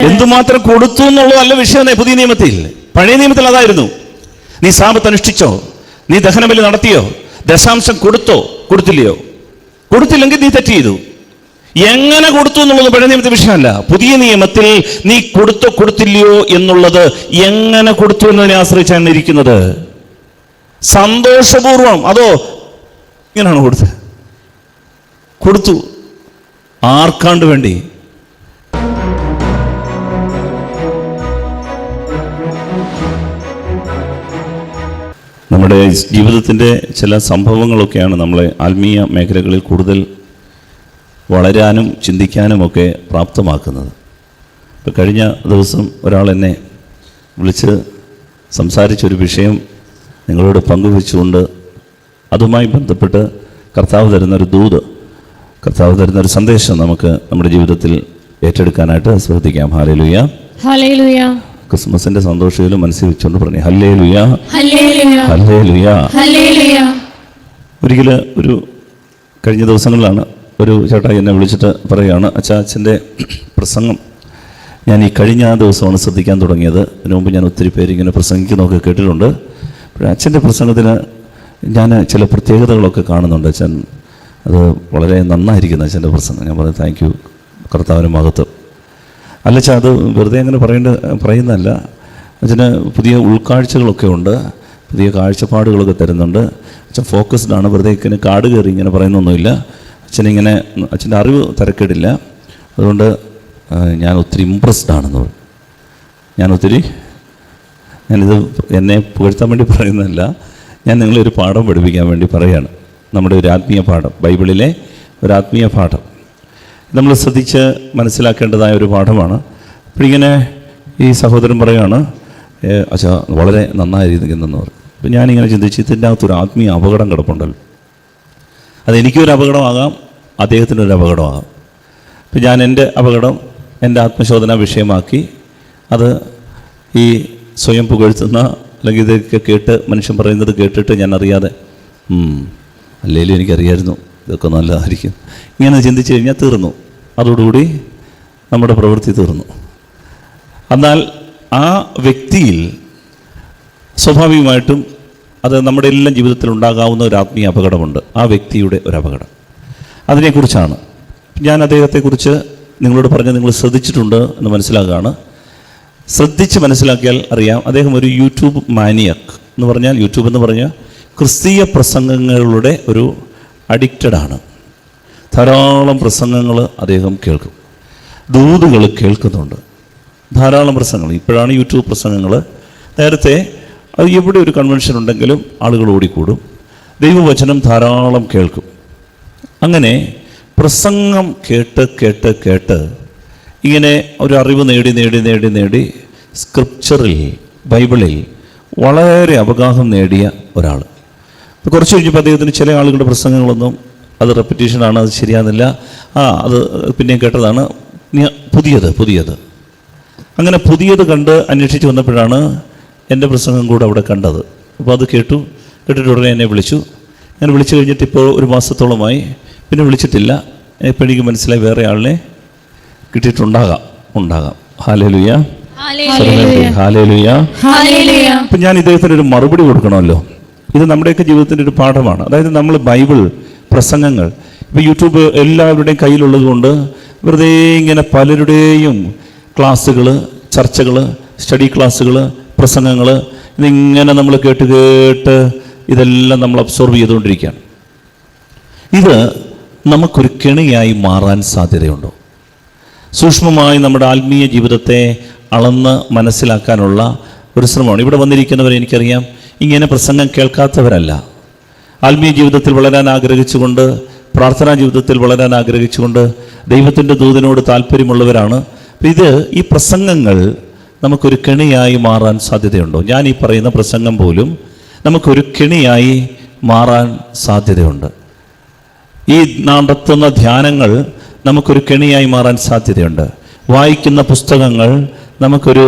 എന്തുമാത്രം കൊടുത്തു എന്നുള്ളതല്ല വിഷയം. പുതിയ നിയമത്തിൽ, പഴയ നിയമത്തിൽ അതായിരുന്നു. നീ സാബത്ത് അനുഷ്ഠിച്ചോ, നീ ദഹനബലി നടത്തിയോ, ദശാംശം കൊടുത്തോ, കൊടുത്തില്ലയോ? കൊടുത്തില്ലെങ്കിൽ നീ തെറ്റ് ചെയ്തു. എങ്ങനെ കൊടുത്തു എന്നുള്ളത് പഴയ നിയമത്തെ വിഷയമല്ല. പുതിയ നിയമത്തിൽ നീ കൊടുത്തോ കൊടുത്തില്ലയോ എന്നുള്ളത് എങ്ങനെ കൊടുത്തു എന്നതിനെ ആശ്രയിച്ചാണ് ഇരിക്കുന്നത്. സന്തോഷപൂർവം അതോ ഇങ്ങനെയാണ് കൊടുത്തത്? കൊടുത്തു. ആർക്കാണ്ട് വേണ്ടി? നമ്മുടെ ജീവിതത്തിൻ്റെ ചില സംഭവങ്ങളൊക്കെയാണ് നമ്മളെ ആത്മീയ മേഖലകളിൽ കൂടുതൽ വളരാനും ചിന്തിക്കാനുമൊക്കെ പ്രാപ്തമാക്കുന്നത്. ഇപ്പോൾ കഴിഞ്ഞ ദിവസം ഒരാൾ എന്നെ വിളിച്ച് സംസാരിച്ചൊരു വിഷയം നിങ്ങളോട് പങ്കുവെച്ചുകൊണ്ട് അതുമായി ബന്ധപ്പെട്ട് കർത്താവ് തരുന്നൊരു ദൂത്, കർത്താവ് തരുന്നൊരു സന്ദേശം നമുക്ക് നമ്മുടെ ജീവിതത്തിൽ ഏറ്റെടുക്കാനായിട്ട് ശ്രദ്ധിക്കാം. Hallelujah, hallelujah. ക്രിസ്മസിന്റെ സന്തോഷത്തിലും മനസ്സിൽ വെച്ചുകൊണ്ട് പറഞ്ഞു ഹല്ലേലൂയ, ഹല്ലേലൂയ, ഹല്ലേലൂയ. ഒരിക്കൽ ഒരു കഴിഞ്ഞ ദിവസങ്ങളിലാണ് ഒരു ചേട്ടായി എന്നെ വിളിച്ചിട്ട് പറയുകയാണ്, അച്ഛൻ്റെ പ്രസംഗം ഞാൻ ഈ കഴിഞ്ഞ ദിവസമാണ് ശ്രദ്ധിക്കാൻ തുടങ്ങിയത്. അതിനു മുമ്പ് ഞാൻ ഒത്തിരി പേര് ഇങ്ങനെ പ്രസംഗിക്കുന്നതൊക്കെ കേട്ടിട്ടുണ്ട്. പക്ഷേ അച്ഛൻ്റെ പ്രസംഗത്തിന് ഞാൻ ചില പ്രത്യേകതകളൊക്കെ കാണുന്നുണ്ട്. അച്ഛൻ അത് വളരെ നന്നായിരിക്കുന്നു അച്ഛൻ്റെ പ്രസംഗം. ഞാൻ പറഞ്ഞു താങ്ക് യു, കർത്താവിന് മഹത്വം. അല്ല അച്ഛാ, അത് വെറുതെ അങ്ങനെ പറയുന്നതല്ല. അച്ഛന് പുതിയ ഉൾക്കാഴ്ചകളൊക്കെ ഉണ്ട്, പുതിയ കാഴ്ചപ്പാടുകളൊക്കെ തരുന്നുണ്ട്. അച്ഛൻ ഫോക്കസ്ഡ് ആണ്, വെറുതെ ഇങ്ങനെ കാട് കയറി ഇങ്ങനെ പറയുന്നൊന്നുമില്ല. അച്ഛനിങ്ങനെ അച്ഛൻ്റെ അറിവ് തിരക്കേടില്ല. അതുകൊണ്ട് ഞാൻ ഒത്തിരി ഇമ്പ്രസ്ഡ് ആണെന്ന് പറയും. ഞാനിത് എന്നെ പുകഴ്ത്താൻ വേണ്ടി പറയുന്നതല്ല, ഞാൻ നിങ്ങളൊരു പാഠം പഠിപ്പിക്കാൻ വേണ്ടി പറയുകയാണ്. നമ്മുടെ ഒരു ആത്മീയ പാഠം, ബൈബിളിലെ ഒരു ആത്മീയ പാഠം നമ്മൾ ശ്രദ്ധിച്ച് മനസ്സിലാക്കേണ്ടതായ ഒരു പാഠമാണ്. അപ്പോൾ ഇങ്ങനെ ഈ സഹോദരൻ പറയുകയാണ്, അച്ഛാ വളരെ നന്നായിരിക്കുന്നെന്ന് പറയും. അപ്പോൾ ഞാനിങ്ങനെ ചിന്തിച്ച് ഇതിൻ്റെ അകത്തൊരു ആത്മീയ അപകടം കിടപ്പുണ്ടല്ലോ. അതെനിക്കൊരു അപകടമാകാം, അദ്ദേഹത്തിനൊരു അപകടമാകാം. അപ്പം ഞാൻ എൻ്റെ അപകടം എൻ്റെ ആത്മശോധന വിഷയമാക്കി അത് ഈ സ്വയം പുകഴ്ത്തുന്ന അല്ലെങ്കിൽ ഇതൊക്കെ കേട്ട് മനുഷ്യൻ പറയുന്നത് കേട്ടിട്ട് ഞാൻ അറിയാതെ അല്ലെങ്കിലും എനിക്കറിയായിരുന്നു ഇതൊക്കെ നല്ലതായിരിക്കും ഇങ്ങനെ ചിന്തിച്ച് കഴിഞ്ഞാൽ തീർന്നു. അതോടുകൂടി നമ്മുടെ പ്രവൃത്തി തീർന്നു. എന്നാൽ ആ വ്യക്തിയിൽ സ്വാഭാവികമായിട്ടും അത് നമ്മുടെ എല്ലാം ജീവിതത്തിൽ ഉണ്ടാകാവുന്ന ഒരു ആത്മീയ അപകടമുണ്ട്. ആ വ്യക്തിയുടെ ഒരു അപകടം, അതിനെക്കുറിച്ചാണ് ഞാൻ അദ്ദേഹത്തെക്കുറിച്ച് നിങ്ങളോട് പറഞ്ഞ് നിങ്ങൾ ശ്രദ്ധിച്ചിട്ടുണ്ട് എന്ന് മനസ്സിലാക്കുകയാണ്. ശ്രദ്ധിച്ച് മനസ്സിലാക്കിയാൽ അറിയാം, അദ്ദേഹം ഒരു യൂട്യൂബ് മാനിയക് എന്ന് പറഞ്ഞാൽ, യൂട്യൂബ് എന്ന് പറഞ്ഞാൽ ക്രിസ്തീയ പ്രസംഗങ്ങളുടെ ഒരു അഡിക്റ്റഡാണ്. ധാരാളം പ്രസംഗങ്ങൾ അദ്ദേഹം കേൾക്കും, ദൂതുകൾ കേൾക്കുന്നുണ്ട്, ധാരാളം പ്രസംഗങ്ങൾ. ഇപ്പോഴാണ് യൂട്യൂബ് പ്രസംഗങ്ങൾ. നേരത്തെ അത് എവിടെ ഒരു കൺവെൻഷൻ ഉണ്ടെങ്കിലും ആളുകൾ ഓടിക്കൂടും, ദൈവവചനം ധാരാളം കേൾക്കും. അങ്ങനെ പ്രസംഗം കേട്ട് കേട്ട് കേട്ട് ഇങ്ങനെ ഒരു അറിവ് നേടി സ്ക്രിപ്ചറിൽ, ബൈബിളിൽ വളരെ അവഗാഹം നേടിയ ഒരാൾ. ഇപ്പോൾ കുറച്ച് കഴിഞ്ഞപ്പോൾ അദ്ദേഹത്തിന് ചില ആളുകളുടെ പ്രസംഗങ്ങളൊന്നും അത് റെപ്പിറ്റീഷനാണ്, അത് ശരിയാകുന്നില്ല, അത് പിന്നെയും കേട്ടതാണ്, പുതിയത് അങ്ങനെ പുതിയത് കണ്ട് അന്വേഷിച്ച് വന്നപ്പോഴാണ് എൻ്റെ പ്രസംഗം കൂടെ അവിടെ കണ്ടത്. അപ്പോൾ അത് കേട്ടിട്ട് ഉടനെ എന്നെ വിളിച്ചു. ഞാൻ വിളിച്ചു കഴിഞ്ഞിട്ട് ഇപ്പോൾ ഒരു മാസത്തോളമായി, പിന്നെ വിളിച്ചിട്ടില്ല. ഇപ്പോൾ എനിക്ക് മനസ്സിലായി വേറെ ആളിനെ കിട്ടിയിട്ടുണ്ടാകാം. Hallelujah, hallelujah. ഇപ്പം ഞാൻ ഇദ്ദേഹത്തിന് ഒരു മറുപടി കൊടുക്കണമല്ലോ. ഇത് നമ്മുടെയൊക്കെ ജീവിതത്തിൻ്റെ ഒരു പാഠമാണ്. അതായത് നമ്മൾ ബൈബിൾ പ്രസംഗങ്ങൾ ഇപ്പോൾ യൂട്യൂബ് എല്ലാവരുടെയും കയ്യിലുള്ളത് കൊണ്ട് വെറുതെ ഇങ്ങനെ പലരുടെയും ക്ലാസ്സുകൾ, ചർച്ചകൾ, സ്റ്റഡി ക്ലാസ്സുകൾ, പ്രസംഗങ്ങൾ ഇതിങ്ങനെ നമ്മൾ കേട്ട് ഇതെല്ലാം നമ്മൾ അബ്സോർവ് ചെയ്തുകൊണ്ടിരിക്കുകയാണ്. ഇത് നമുക്കൊരു കെണിയായി മാറാൻ സാധ്യതയുണ്ടോ? സൂക്ഷ്മമായി നമ്മുടെ ആത്മീയ ജീവിതത്തെ അളന്ന് മനസ്സിലാക്കാനുള്ള ഒരു ശ്രമമാണ്. ഇവിടെ വന്നിരിക്കുന്നവരെ എനിക്കറിയാം, ഇങ്ങനെ പ്രസംഗം കേൾക്കാത്തവരല്ല. ആത്മീയ ജീവിതത്തിൽ വളരാൻ ആഗ്രഹിച്ചുകൊണ്ട്, പ്രാർത്ഥനാ ജീവിതത്തിൽ വളരാൻ ആഗ്രഹിച്ചുകൊണ്ട് ദൈവത്തിൻ്റെ ദൂതനോട് താല്പര്യമുള്ളവരാണ്. ഈ പ്രസംഗങ്ങൾ നമുക്കൊരു കെണിയായി മാറാൻ സാധ്യതയുണ്ടോ? ഞാൻ ഈ പറയുന്ന പ്രസംഗം പോലും നമുക്കൊരു കെണിയായി മാറാൻ സാധ്യതയുണ്ട്. ഈ നടത്തുന്ന ധ്യാനങ്ങൾ നമുക്കൊരു കെണിയായി മാറാൻ സാധ്യതയുണ്ട്. വായിക്കുന്ന പുസ്തകങ്ങൾ നമുക്കൊരു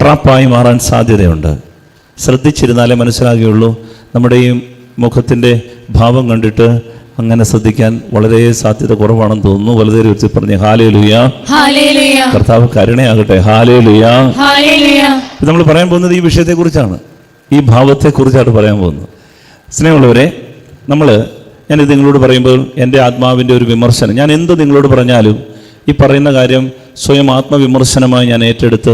ട്രാപ്പായി മാറാൻ സാധ്യതയുണ്ട്. ശ്രദ്ധിച്ചിരുന്നാലേ മനസ്സിലാകുകയുള്ളൂ. നമ്മുടെ ഈ മുഖത്തിൻ്റെ ഭാവം കണ്ടിട്ട് അങ്ങനെ ശ്രദ്ധിക്കാൻ വളരെ സാധ്യത കുറവാണെന്ന് തോന്നുന്നു. വലുതേരി വെച്ച് പറഞ്ഞ് ഹല്ലേലൂയ, കർത്താവ് കരുണയാകട്ടെ. ഹല്ലേലൂയ. നമ്മൾ പറയാൻ പോകുന്നത് ഈ വിഷയത്തെക്കുറിച്ചാണ്, ഈ ഭാവത്തെക്കുറിച്ചാണ് പറയാൻ പോകുന്നത്. സ്നേഹമുള്ളവരെ, ഞാനിത് നിങ്ങളോട് പറയുമ്പോൾ എൻ്റെ ആത്മാവിൻ്റെ ഒരു വിമർശനം, ഞാൻ എന്ത് നിങ്ങളോട് പറഞ്ഞാലും ഈ പറയുന്ന കാര്യം സ്വയം ആത്മവിമർശനമായി ഞാൻ ഏറ്റെടുത്ത്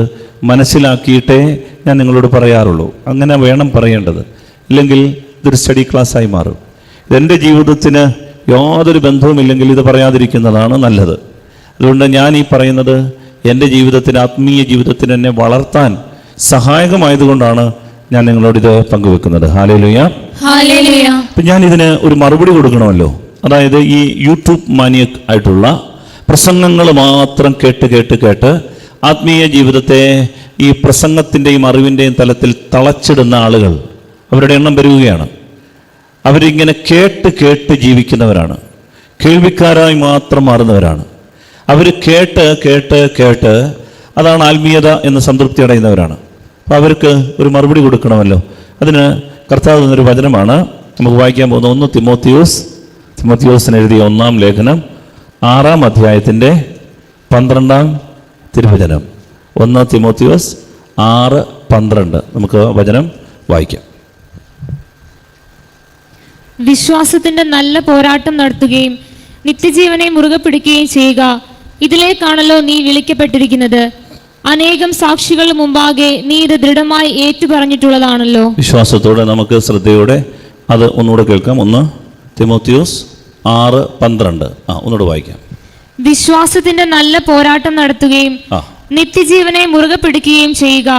മനസ്സിലാക്കിയിട്ടേ ഞാൻ നിങ്ങളോട് പറയാറുള്ളൂ. അങ്ങനെ വേണം പറയേണ്ടത്, ഇല്ലെങ്കിൽ ഇതൊരു സ്റ്റഡി ക്ലാസ്സായി മാറും. ഇതെൻ്റെ ജീവിതത്തിന് യാതൊരു ബന്ധവുമില്ലെങ്കിൽ ഇത് പറയാതിരിക്കുന്നതാണ് നല്ലത്. അതുകൊണ്ട് ഞാൻ ഈ പറയുന്നത് എൻ്റെ ജീവിതത്തിന്, ആത്മീയ ജീവിതത്തിന് എന്നെ വളർത്താൻ സഹായകമായതുകൊണ്ടാണ് ഞാൻ നിങ്ങളോടിത് പങ്കുവെക്കുന്നത്. ഹല്ലേലൂയ. അപ്പം ഞാനിതിന് ഒരു മറുപടി കൊടുക്കണമല്ലോ. അതായത് ഈ യൂട്യൂബ് മാനിയക് ആയിട്ടുള്ള പ്രസംഗങ്ങൾ മാത്രം കേട്ട് ആത്മീയ ജീവിതത്തെ ഈ പ്രസംഗത്തിൻ്റെയും അറിവിൻ്റെയും തലത്തിൽ തളച്ചിടുന്ന ആളുകൾ, അവരുടെ എണ്ണം പെരുകുകയാണ്. അവരിങ്ങനെ കേട്ട് ജീവിക്കുന്നവരാണ്, കേൾവിക്കാരായി മാത്രം മാറുന്നവരാണ്. അവർ കേട്ട് അതാണ് ആത്മീയത എന്ന് സംതൃപ്തി അടയുന്നവരാണ്. അപ്പോൾ അവർക്ക് ഒരു മറുപടി കൊടുക്കണമല്ലോ. അതിന് കർത്താവ് എന്നൊരു വചനമാണ് നമുക്ക് വായിക്കാൻ പോകുന്ന 1 തിമോത്തിയോസിന് എഴുതിയ 1-ാം ലേഖനം 6-ാം അധ്യായത്തിൻ്റെ 12-ാം തിരുവചനം. 1 തിമോത്തിയോസ് 6:12. നമുക്ക് വചനം വായിക്കാം. വിശ്വാസത്തിന്റെ നല്ല പോരാട്ടം നടത്തുകയും നിത്യജീവനെ മുറുകെ പിടിക്കുകയും ചെയ്യുക. ഇതിലേക്കാണല്ലോ നീ വിളിക്കപ്പെട്ടിരിക്കുന്നത്. അനേകം സാക്ഷികൾ മുമ്പാകെ നീ ഇത് ദൃഢമായി ഏറ്റുപറഞ്ഞിട്ടുള്ളതാണല്ലോ. വിശ്വാസത്തോടെ നമുക്ക് ശ്രദ്ധയോടെ അത് ഒന്നുകൂടെ കേൾക്കാം. 1 തിമോത്തിയോസ് 6:12. ഒന്നുകൂടെ വായിക്കാം. വിശ്വാസത്തിന്റെ നല്ല പോരാട്ടം നടത്തുകയും നിത്യജീവനെ മുറുകെ പിടിക്കുകയും ചെയ്യുക.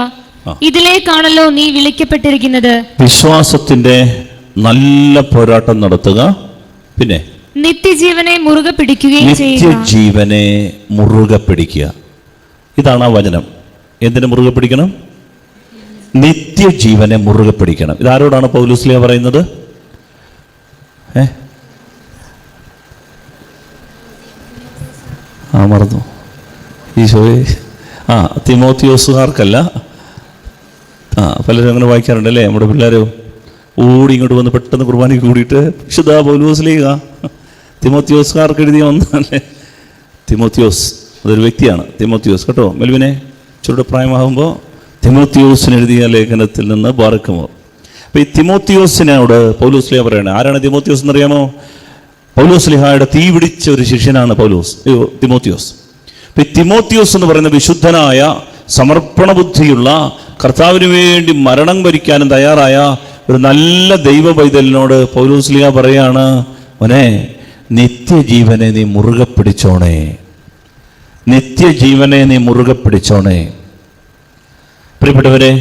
ഇതിലേക്കാണല്ലോ നീ വിളിക്കപ്പെട്ടിരിക്കുന്നത്. വിശ്വാസത്തിന്റെ നല്ല പോരാട്ടം നടത്തുക, പിന്നെ നിത്യജീവനെ മുറുകെ പിടിക്കുകയും ചെയ്യുക. നിത്യജീവനെ മുറുകെ പിടിക്കുക. ഇതാണ് ആ വചനം. എന്തിനെ മുറുകെ പിടിക്കണം? നിത്യജീവനെ മുറുകെ പിടിക്കണം. ഇതാരോടാണ് പൗലോസ് പറയുന്നത്? മറന്നു ഈശോയെ. തിമോത്തിയോസുകാർക്കല്ല. പലരും അങ്ങനെ വായിക്കാറുണ്ട് അല്ലേ? നമ്മുടെ പിള്ളേരും ഓടി ഇങ്ങോട്ട് വന്ന് പെട്ടെന്ന് കുർബാനയ്ക്ക് കൂടിയിട്ട് വിശുദ്ധ പൗലോസിലേക തിമോത്തിയോസുകാർക്ക് എഴുതിയ ഒന്നല്ലേ തിമോത്തിയോസ്. അതൊരു വ്യക്തിയാണ് തിമോത്തിയോസ് കേട്ടോ. മെൽവിനെ ചെറുടെ പ്രായമാകുമ്പോൾ തിമോത്തിയോസിന് എഴുതിയ ലേഖനത്തിൽ നിന്ന് ബാറക്കുമോ. അപ്പോൾ ഈ തിമോത്തിയോസിനോട് പൗലോസ് ലിഹ പറയണേ. ആരാണ് തിമോത്തിയോസ് എന്നറിയാമോ? പൗലോസ് ലിഹായുടെ തീ പിടിച്ച ഒരു ശിഷ്യനാണ് തിമോത്തിയോസ്. അപ്പോൾ ഈ തിമോത്തിയോസ് എന്ന് പറയുന്ന വിശുദ്ധനായ, സമർപ്പണ ബുദ്ധിയുള്ള, കർത്താവിന് വേണ്ടി മരണം വരിക്കാനും തയ്യാറായ ഒരു നല്ല ദൈവ പൈതലിനോട് പൗലോസ് ലിഹ പറയാണ്, മോനെ നിത്യജീവനെ നീ മുറുകെ പിടിച്ചോണേ, നിത്യജീവനെ നീ മുറുകെ പിടിച്ചോണേ. പ്രിയപ്പെട്ടവരെ,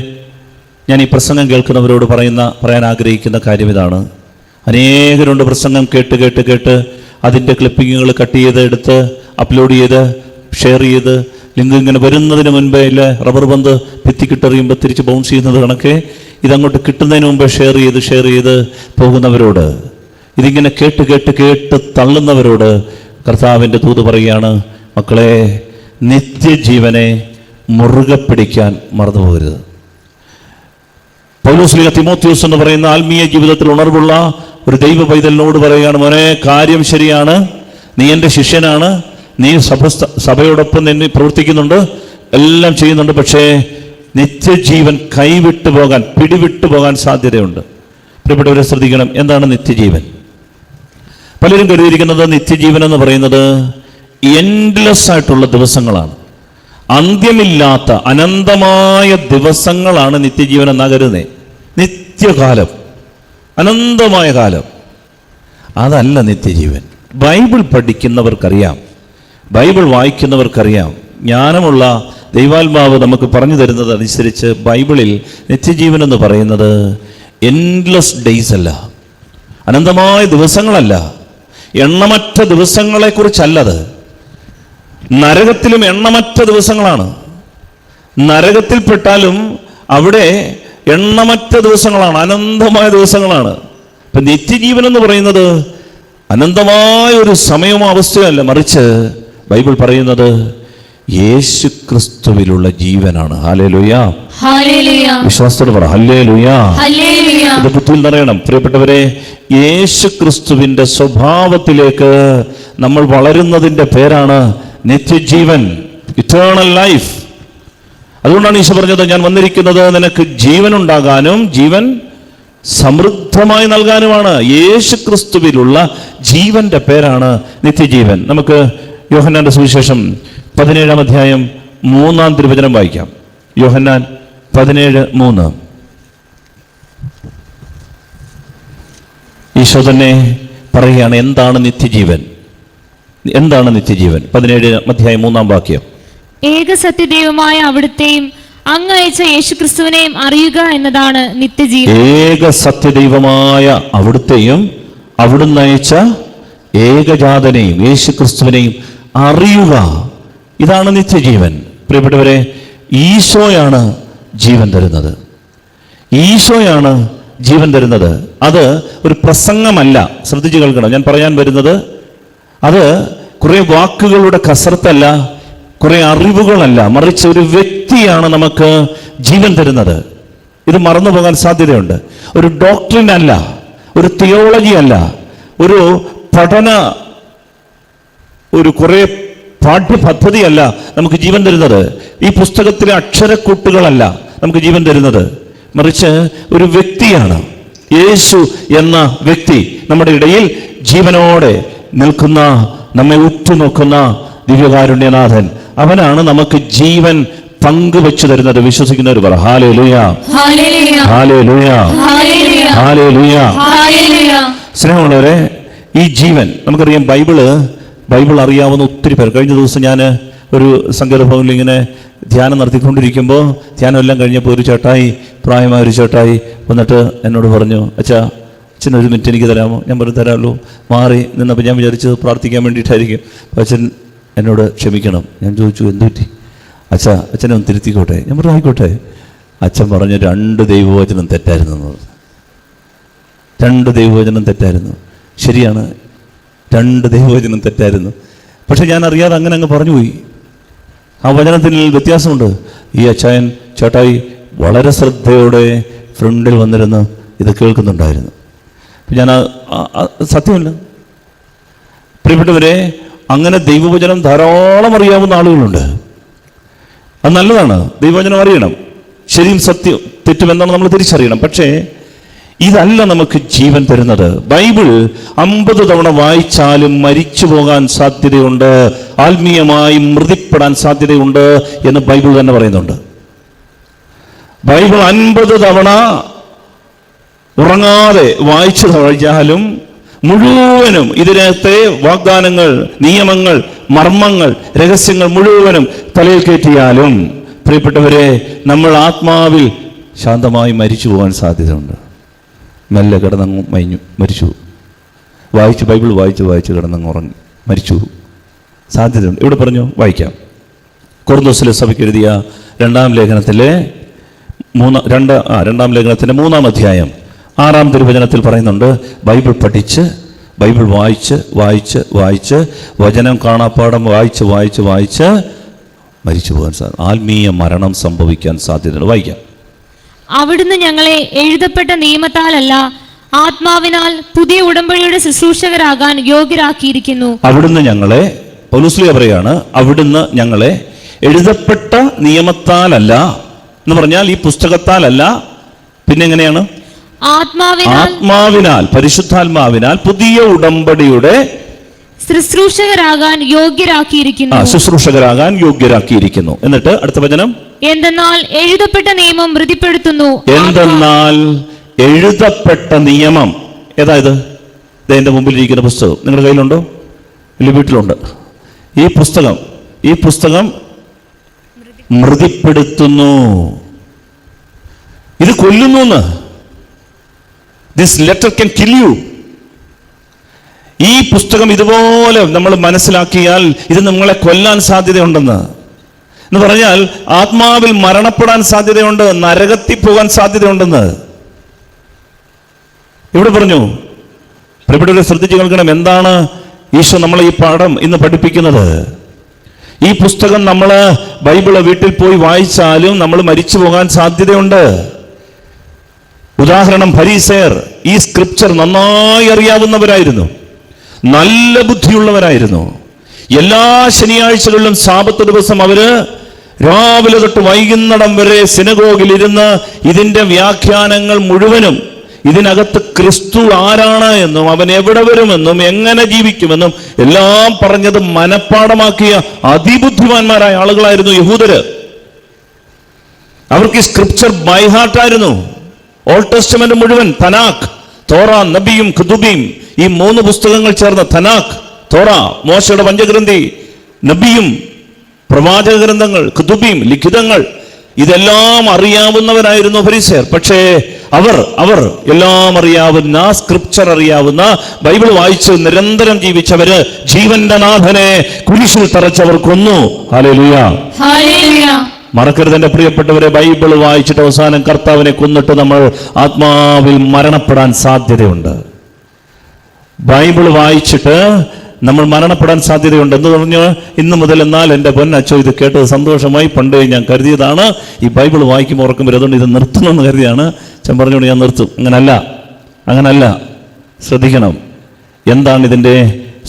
ഞാൻ ഈ പ്രസംഗം കേൾക്കുന്നവരോട് പറയാൻ ആഗ്രഹിക്കുന്ന കാര്യം ഇതാണ്. അനേകരുണ്ട് പ്രസംഗം കേട്ട് അതിൻ്റെ ക്ലിപ്പിങ്ങുകൾ കട്ട് ചെയ്ത് എടുത്ത് അപ്ലോഡ് ചെയ്ത് ഷെയർ ചെയ്ത് ലിങ്ക് ഇങ്ങനെ വരുന്നതിന് മുൻപേ ഇല്ല റബ്ബർ ബന്ധ് ഭിത്തിക്കിട്ടെറിയുമ്പോൾ തിരിച്ച് ബൗൺസ് ചെയ്യുന്നത് കണക്കെ ഇതങ്ങോട്ട് കിട്ടുന്നതിന് മുമ്പേ ഷെയർ ചെയ്ത് പോകുന്നവരോട്, ഇതിങ്ങനെ കേട്ട് തള്ളുന്നവരോട് കർത്താവിൻ്റെ ദൂത് പറയുകയാണ്, മക്കളെ നിത്യജീവനെ മുറുകെ പിടിക്കാൻ മറന്നു പോകരുത്. പൗലോസ് ലിഹ തിമോത്തിയോസ് എന്ന് പറയുന്ന ആത്മീയ ജീവിതത്തിൽ ഉണർവുള്ള ഒരു ദൈവ പൈതലിനോട് പറയുകയാണ്, മോനെ കാര്യം ശരിയാണ്, നീ എൻ്റെ ശിഷ്യനാണ്, നീ സഭയോടൊപ്പം നിന്നെ പ്രവർത്തിക്കുന്നുണ്ട്, എല്ലാം ചെയ്യുന്നുണ്ട്, പക്ഷേ നിത്യജീവൻ കൈവിട്ടു പോകാൻ, പിടിവിട്ടു പോകാൻ സാധ്യതയുണ്ട്. പ്രിയപ്പെട്ടവരെ ശ്രദ്ധിക്കണം. എന്താണ് നിത്യജീവൻ? പലരും കരുതിയിരിക്കുന്നത് നിത്യജീവൻ എന്ന് പറയുന്നത് എൻഡ്ലെസ് ആയിട്ടുള്ള ദിവസങ്ങളാണ്, അന്ത്യമില്ലാത്ത അനന്തമായ ദിവസങ്ങളാണ് നിത്യജീവൻ എന്നാ കരുതുന്നേ. നിത്യകാലം, അനന്തമായ കാലം, അതല്ല നിത്യജീവൻ. ബൈബിൾ പഠിക്കുന്നവർക്കറിയാം, ബൈബിൾ വായിക്കുന്നവർക്കറിയാം, ജ്ഞാനമുള്ള ദൈവാത്മാവ് നമുക്ക് പറഞ്ഞു തരുന്നത് അനുസരിച്ച് ബൈബിളിൽ നിത്യജീവൻ എന്ന് പറയുന്നത് എൻഡ്ലെസ് ഡേയ്സ് അല്ല, അനന്തമായ ദിവസങ്ങളല്ല, എണ്ണമറ്റ ദിവസങ്ങളെക്കുറിച്ചല്ലത്. നരകത്തിലും എണ്ണമറ്റ ദിവസങ്ങളാണ്. നരകത്തിൽപ്പെട്ടാലും അവിടെ എണ്ണമറ്റ ദിവസങ്ങളാണ്, അനന്തമായ ദിവസങ്ങളാണ്. ഇപ്പം നിത്യജീവൻ എന്ന് പറയുന്നത് അനന്തമായ ഒരു സമയമോ അവസ്ഥയല്ല, മറിച്ച് ബൈബിൾ പറയുന്നത് യേശു ക്രിസ്തുവിലുള്ള ജീവനാണ്. ഹല്ലേലൂയ. ഹല്ലേലൂയ. വിശ്വാസത്തോടെ പറ ഹല്ലേലൂയ. ഹല്ലേലൂയ. ഇത് ബുദ്ധിയിൽ നിറയണം. പ്രിയപ്പെട്ടവരെ, യേശു ക്രിസ്തുവിന്റെ സ്വഭാവത്തിലേക്ക് നമ്മൾ വളരുന്നതിന്റെ പേരാണ് നിത്യജീവൻ, ഇറ്റേണൽ ലൈഫ്. അതുകൊണ്ടാണ് ഈശോ പറഞ്ഞത്, ഞാൻ വന്നിരിക്കുന്നത് നിനക്ക് ജീവൻ ഉണ്ടാകാനും ജീവൻ സമൃദ്ധമായി നൽകാനുമാണ്. യേശു ക്രിസ്തുവിലുള്ള ജീവന്റെ പേരാണ് നിത്യജീവൻ. നമുക്ക് യോഹന്നാന്റെ സുവിശേഷം 17-ാം അധ്യായം 3-ാം തിരുവചനം വായിക്കാം. യോഹന്നാൻ 17:3. ഈശോ തന്നെ പറയുകയാണ് എന്താണ് നിത്യജീവൻ, എന്താണ് നിത്യജീവൻ. 17-ാം അധ്യായം 3-ാം വാക്യം. ഏക സത്യദൈവമായ അവിടുത്തെയും അങ്ങ് അയച്ച യേശുക്രിസ്തുവിനെയും അറിയുക എന്നതാണ് നിത്യജീവൻ. ഏക സത്യദൈവമായ അവിടുത്തെയും അവിടുന്ന് അയച്ച ഏകജാതനെയും യേശുക്രിസ്തുവിനെയും അറിയുക, ഇതാണ് നിത്യജീവൻ. പ്രിയപ്പെട്ടവരെ, ഈശോയാണ് ജീവൻ തരുന്നത്. ഈശോയാണ് ജീവൻ തരുന്നത്. അത് ഒരു പ്രസംഗമല്ല. ശ്രദ്ധിച്ചു കേൾക്കണം, ഞാൻ പറയാൻ വരുന്നത് അത് കുറെ വാക്കുകളുടെ കസർത്തല്ല, കുറെ അറിവുകളല്ല, മറിച്ച് ഒരു വ്യക്തിയാണ് നമുക്ക് ജീവൻ തരുന്നത്. ഇത് മറന്നു പോകാൻ സാധ്യതയുണ്ട്. ഒരു ഡോക്ട്രിൻ അല്ല, ഒരു തിയോളജി അല്ല, ഒരു പഠന ഒരു കുറെ പാഠ്യപദ്ധതിയല്ല നമുക്ക് ജീവൻ തരുന്നത്. ഈ പുസ്തകത്തിലെ അക്ഷരക്കൂട്ടുകളല്ല നമുക്ക് ജീവൻ തരുന്നത്, മറിച്ച് ഒരു വ്യക്തിയാണ്. യേശു എന്ന വ്യക്തി നമ്മുടെ ഇടയിൽ ജീവനോടെ നിൽക്കുന്ന, നമ്മെ ഉറ്റുനോക്കുന്ന ദിവ്യകാരുണ്യനാഥൻ, അവനാണ് നമുക്ക് ജീവൻ പങ്കുവെച്ചു തരുന്നത്. വിശ്വസിക്കുന്നവർ പറ ഹല്ലേലൂയ. ഹല്ലേലൂയ. ഹല്ലേലൂയ. സ്നേഹമുള്ളവരെ, ഈ ജീവൻ നമുക്കറിയാം. ബൈബിൾ അറിയാവുന്ന ഒത്തിരി പേർ. കഴിഞ്ഞ ദിവസം ഞാൻ ഒരു സങ്കേത ഭവനിൽ ഇങ്ങനെ ധ്യാനം നടത്തിക്കൊണ്ടിരിക്കുമ്പോൾ, ധ്യാനം എല്ലാം കഴിഞ്ഞപ്പോൾ ഒരു ചേട്ടായി, പ്രായമായ ഒരു ചേട്ടായി വന്നിട്ട് എന്നോട് പറഞ്ഞു, അച്ഛൻ ഒരു മിനിറ്റ് എനിക്ക് തരാമോ? ഞാൻ പറഞ്ഞു തരാമല്ലോ. മാറി നിന്നപ്പോൾ ഞാൻ വിചാരിച്ചത് പ്രാർത്ഥിക്കാൻ വേണ്ടിയിട്ടായിരിക്കും. അപ്പോൾ അച്ഛൻ എന്നോട് ക്ഷമിക്കണം. ഞാൻ ചോദിച്ചു, എന്തു പറ്റി? അച്ഛനെ ഒന്ന് തിരുത്തിക്കോട്ടെ. ഞാൻ പറഞ്ഞു ആയിക്കോട്ടെ. അച്ഛൻ പറഞ്ഞു 2 ദൈവവചനം തെറ്റായിരുന്നു എന്ന് പറഞ്ഞു. 2 ദൈവവചനം തെറ്റായിരുന്നു. ശരിയാണ്, 2 ദൈവവചനം തെറ്റായിരുന്നു. പക്ഷെ ഞാൻ അറിയാതെ അങ്ങനെ അങ്ങ് പറഞ്ഞുപോയി. ആ വചനത്തിൽ വ്യത്യാസമുണ്ട്. ഈ അച്ചായൻ ചേട്ടായി വളരെ ശ്രദ്ധയോടെ ഫ്രണ്ടിൽ വന്നിരുന്ന് ഇത് കേൾക്കുന്നുണ്ടായിരുന്നു. ഞാൻ സത്യമല്ല. പ്രിയപ്പെട്ടവരെ, അങ്ങനെ ദൈവവചനം ധാരാളം അറിയാവുന്ന ആളുകളുണ്ട്. അത് നല്ലതാണ്. ദൈവവചനം അറിയണം. ശരിയും സത്യം തെറ്റും എന്നാണ് നമ്മൾ തിരിച്ചറിയണം. പക്ഷേ ഇതല്ല നമുക്ക് ജീവൻ തരുന്നത്. ബൈബിൾ 50 തവണ വായിച്ചാലും മരിച്ചു പോകാൻ സാധ്യതയുണ്ട്, ആത്മീയമായി മൃതിപ്പെടാൻ സാധ്യതയുണ്ട് എന്ന് ബൈബിൾ തന്നെ പറയുന്നുണ്ട്. ബൈബിൾ 50 തവണ ഉറങ്ങാതെ വായിച്ചു കഴിഞ്ഞാലും മുഴുവനും ഇതിനകത്തെ വാഗ്ദാനങ്ങൾ, നിയമങ്ങൾ, മർമ്മങ്ങൾ, രഹസ്യങ്ങൾ മുഴുവനും തലയിൽ കയറ്റിയാലും പ്രിയപ്പെട്ടവരെ, നമ്മൾ ആത്മാവിൽ ശാന്തമായി മരിച്ചു പോകാൻ സാധ്യതയുണ്ട്. മെല്ലെ കിടന്നങ്ങ് മരിച്ചു. ബൈബിൾ വായിച്ച് കിടന്നങ്ങ് ഉറങ്ങി മരിച്ചു സാധ്യതയുണ്ട്. ഇവിടെ പറഞ്ഞു, വായിക്കാം. കൊറിന്തോസിലെ സഭയ്ക്ക് എഴുതിയ 2-ാം ലേഖനത്തിലെ 2-ാം ലേഖനത്തിൻ്റെ 3-ാം അധ്യായം 6-ാം തിരുവചനത്തിൽ പറയുന്നുണ്ട്, ബൈബിൾ പഠിച്ച്, ബൈബിൾ വായിച്ച് വചനം കാണാപ്പാടം വായിച്ച് മരിച്ചു പോകാൻ സാധ്യത, ആത്മീയ മരണം സംഭവിക്കാൻ സാധ്യതയുണ്ട്. വായിക്കാം. അവിടുന്ന് ഞങ്ങളെ എഴുതപ്പെട്ട നിയമത്താലല്ല ആത്മാവിനാൽ പുതിയ ഉടമ്പടിയുടെ ശുശ്രൂഷകരാകാൻ യോഗ്യരാക്കിയിരിക്കുന്നു. അവിടുന്ന് ഞങ്ങളെ, പൗലോസ് പറയാണ്, അവിടുന്ന് ഞങ്ങളെ എഴുതപ്പെട്ട നിയമത്താലല്ല എന്ന് പറഞ്ഞാൽ ഈ പുസ്തകത്താലല്ല, പിന്നെ എങ്ങനെയാണ്? ആത്മാവിനാൽ, പരിശുദ്ധാത്മാവിനാൽ പുതിയ ഉടമ്പടിയുടെ ശുശ്രൂഷകരാകാൻ യോഗ്യരാക്കിയിരിക്കുന്നു. എന്നിട്ട് അടുത്ത വചനം, എന്തെന്നാൽ എഴുതപ്പെട്ട നിയമം മൃതിപ്പെടുത്തുന്നു. എന്തെന്നാൽ എഴുതപ്പെട്ട നിയമം, ഏതായത്? എന്റെ മുമ്പിലിരിക്കുന്ന പുസ്തകം നിങ്ങളുടെ കയ്യിലുണ്ടോ? ഇല്ല, വീട്ടിലുണ്ട്. ഈ പുസ്തകം മൃതിപ്പെടുത്തുന്നു. ഇത് കൊല്ലുന്നു. This letter can kill you. ഈ പുസ്തകം ഇതുപോലെ നമ്മൾ മനസ്സിലാക്കിയാൽ ഇത് നമ്മളെ കൊല്ലാൻ സാധ്യതയുണ്ടെന്ന് എന്ന് പറഞ്ഞാൽ, ആത്മാവിൽ മരണപ്പെടാൻ സാധ്യതയുണ്ട്, നരകത്തിൽ പോകാൻ സാധ്യതയുണ്ടെന്ന് ഇവിടെ പറഞ്ഞു. പ്രിയപ്പെട്ടവരെ, ശ്രദ്ധിച്ചു കേൾക്കണം. എന്താണ് ഈശോ നമ്മളെ ഈ പാഠം ഇന്ന് പഠിപ്പിക്കുന്നത്? ഈ പുസ്തകം നമ്മൾ ബൈബിള് വീട്ടിൽ പോയി വായിച്ചാലും നമ്മൾ മരിച്ചു പോകാൻ സാധ്യതയുണ്ട്. ഉദാഹരണം, ഫരീസയർ ഈ സ്ക്രിപ്ചർ നന്നായി അറിയാവുന്നവരായിരുന്നു, നല്ല ബുദ്ധിയുള്ളവരായിരുന്നു. എല്ലാ ശനിയാഴ്ചകളിലും സാബത്ത് ദിവസം അവര് രാവിലെ തൊട്ട് വൈകുന്നേരം വരെ സിനഗോഗിൽ ഇരുന്ന് ഇതിന്റെ വ്യാഖ്യാനങ്ങൾ മുഴുവനും, ഇതിനകത്ത് ക്രിസ്തു ആരാണ് എന്നും അവൻ എവിടെ വരുമെന്നും എങ്ങനെ ജീവിക്കുമെന്നും എല്ലാം പറഞ്ഞത് മനഃപ്പാടമാക്കിയ അതിബുദ്ധിമാന്മാരായ ആളുകളായിരുന്നു യഹൂദര്. അവർക്ക് ഈ സ്ക്രിപ്ചർ ബൈ ഹാർട്ടായിരുന്നു. ഓൾഡ് ടെസ്റ്റ്മെന്റ് മുഴുവൻ, തനാഖ്, തോറ, നബിയും ഖുതുബിയും, ഈ 3 പുസ്തകങ്ങൾ ചേർന്ന തനാഖ്, തോറ, മോശയുടെ പഞ്ചഗ്രന്ഥി, നബിയും പ്രവാചക ഗ്രന്ഥങ്ങൾ, ഖുതുബിയും ലിഖിതങ്ങൾ, ഇതെല്ലാം അറിയാവുന്നവരായിരുന്നു ഫരീസയർ. പക്ഷേ അവർ എല്ലാം അറിയാവുന്ന, സ്ക്രിപ്ചർ അറിയാവുന്ന, ബൈബിൾ വായിച്ച് നിരന്തരം ജീവിച്ചവര് ജീവന്റെ നാഥനെ കുരിശിൽ തറച്ചവർ കൊന്നു. Hallelujah, hallelujah. മറക്കരുത് എന്റെ പ്രിയപ്പെട്ടവരെ, ബൈബിൾ വായിച്ചിട്ട് അവസാനം കർത്താവിനെ കൊന്നിട്ട് നമ്മൾ ആത്മാവിൽ മരണപ്പെടാൻ സാധ്യതയുണ്ട്. ബൈബിൾ വായിച്ചിട്ട് നമ്മൾ മരണപ്പെടാൻ സാധ്യതയുണ്ട്. എന്ന് പറഞ്ഞു, ഇന്ന് മുതൽ എന്നാൽ എൻ്റെ പൊന്നച്ചോ ഇത് കേട്ടത് സന്തോഷമായി, പണ്ട് ഞാൻ കരുതിയതാണ്, ഈ ബൈബിൾ വായിക്കുമ്പോൾ ഉറക്കം വരും, അതുകൊണ്ട് ഇത് നിർത്തണമെന്ന് കരുതിയാണ്. ഞാൻ പറഞ്ഞുകൊണ്ട് ഞാൻ നിർത്തും. അങ്ങനല്ല, ശ്രദ്ധിക്കണം. എന്താണ് ഇതിൻ്റെ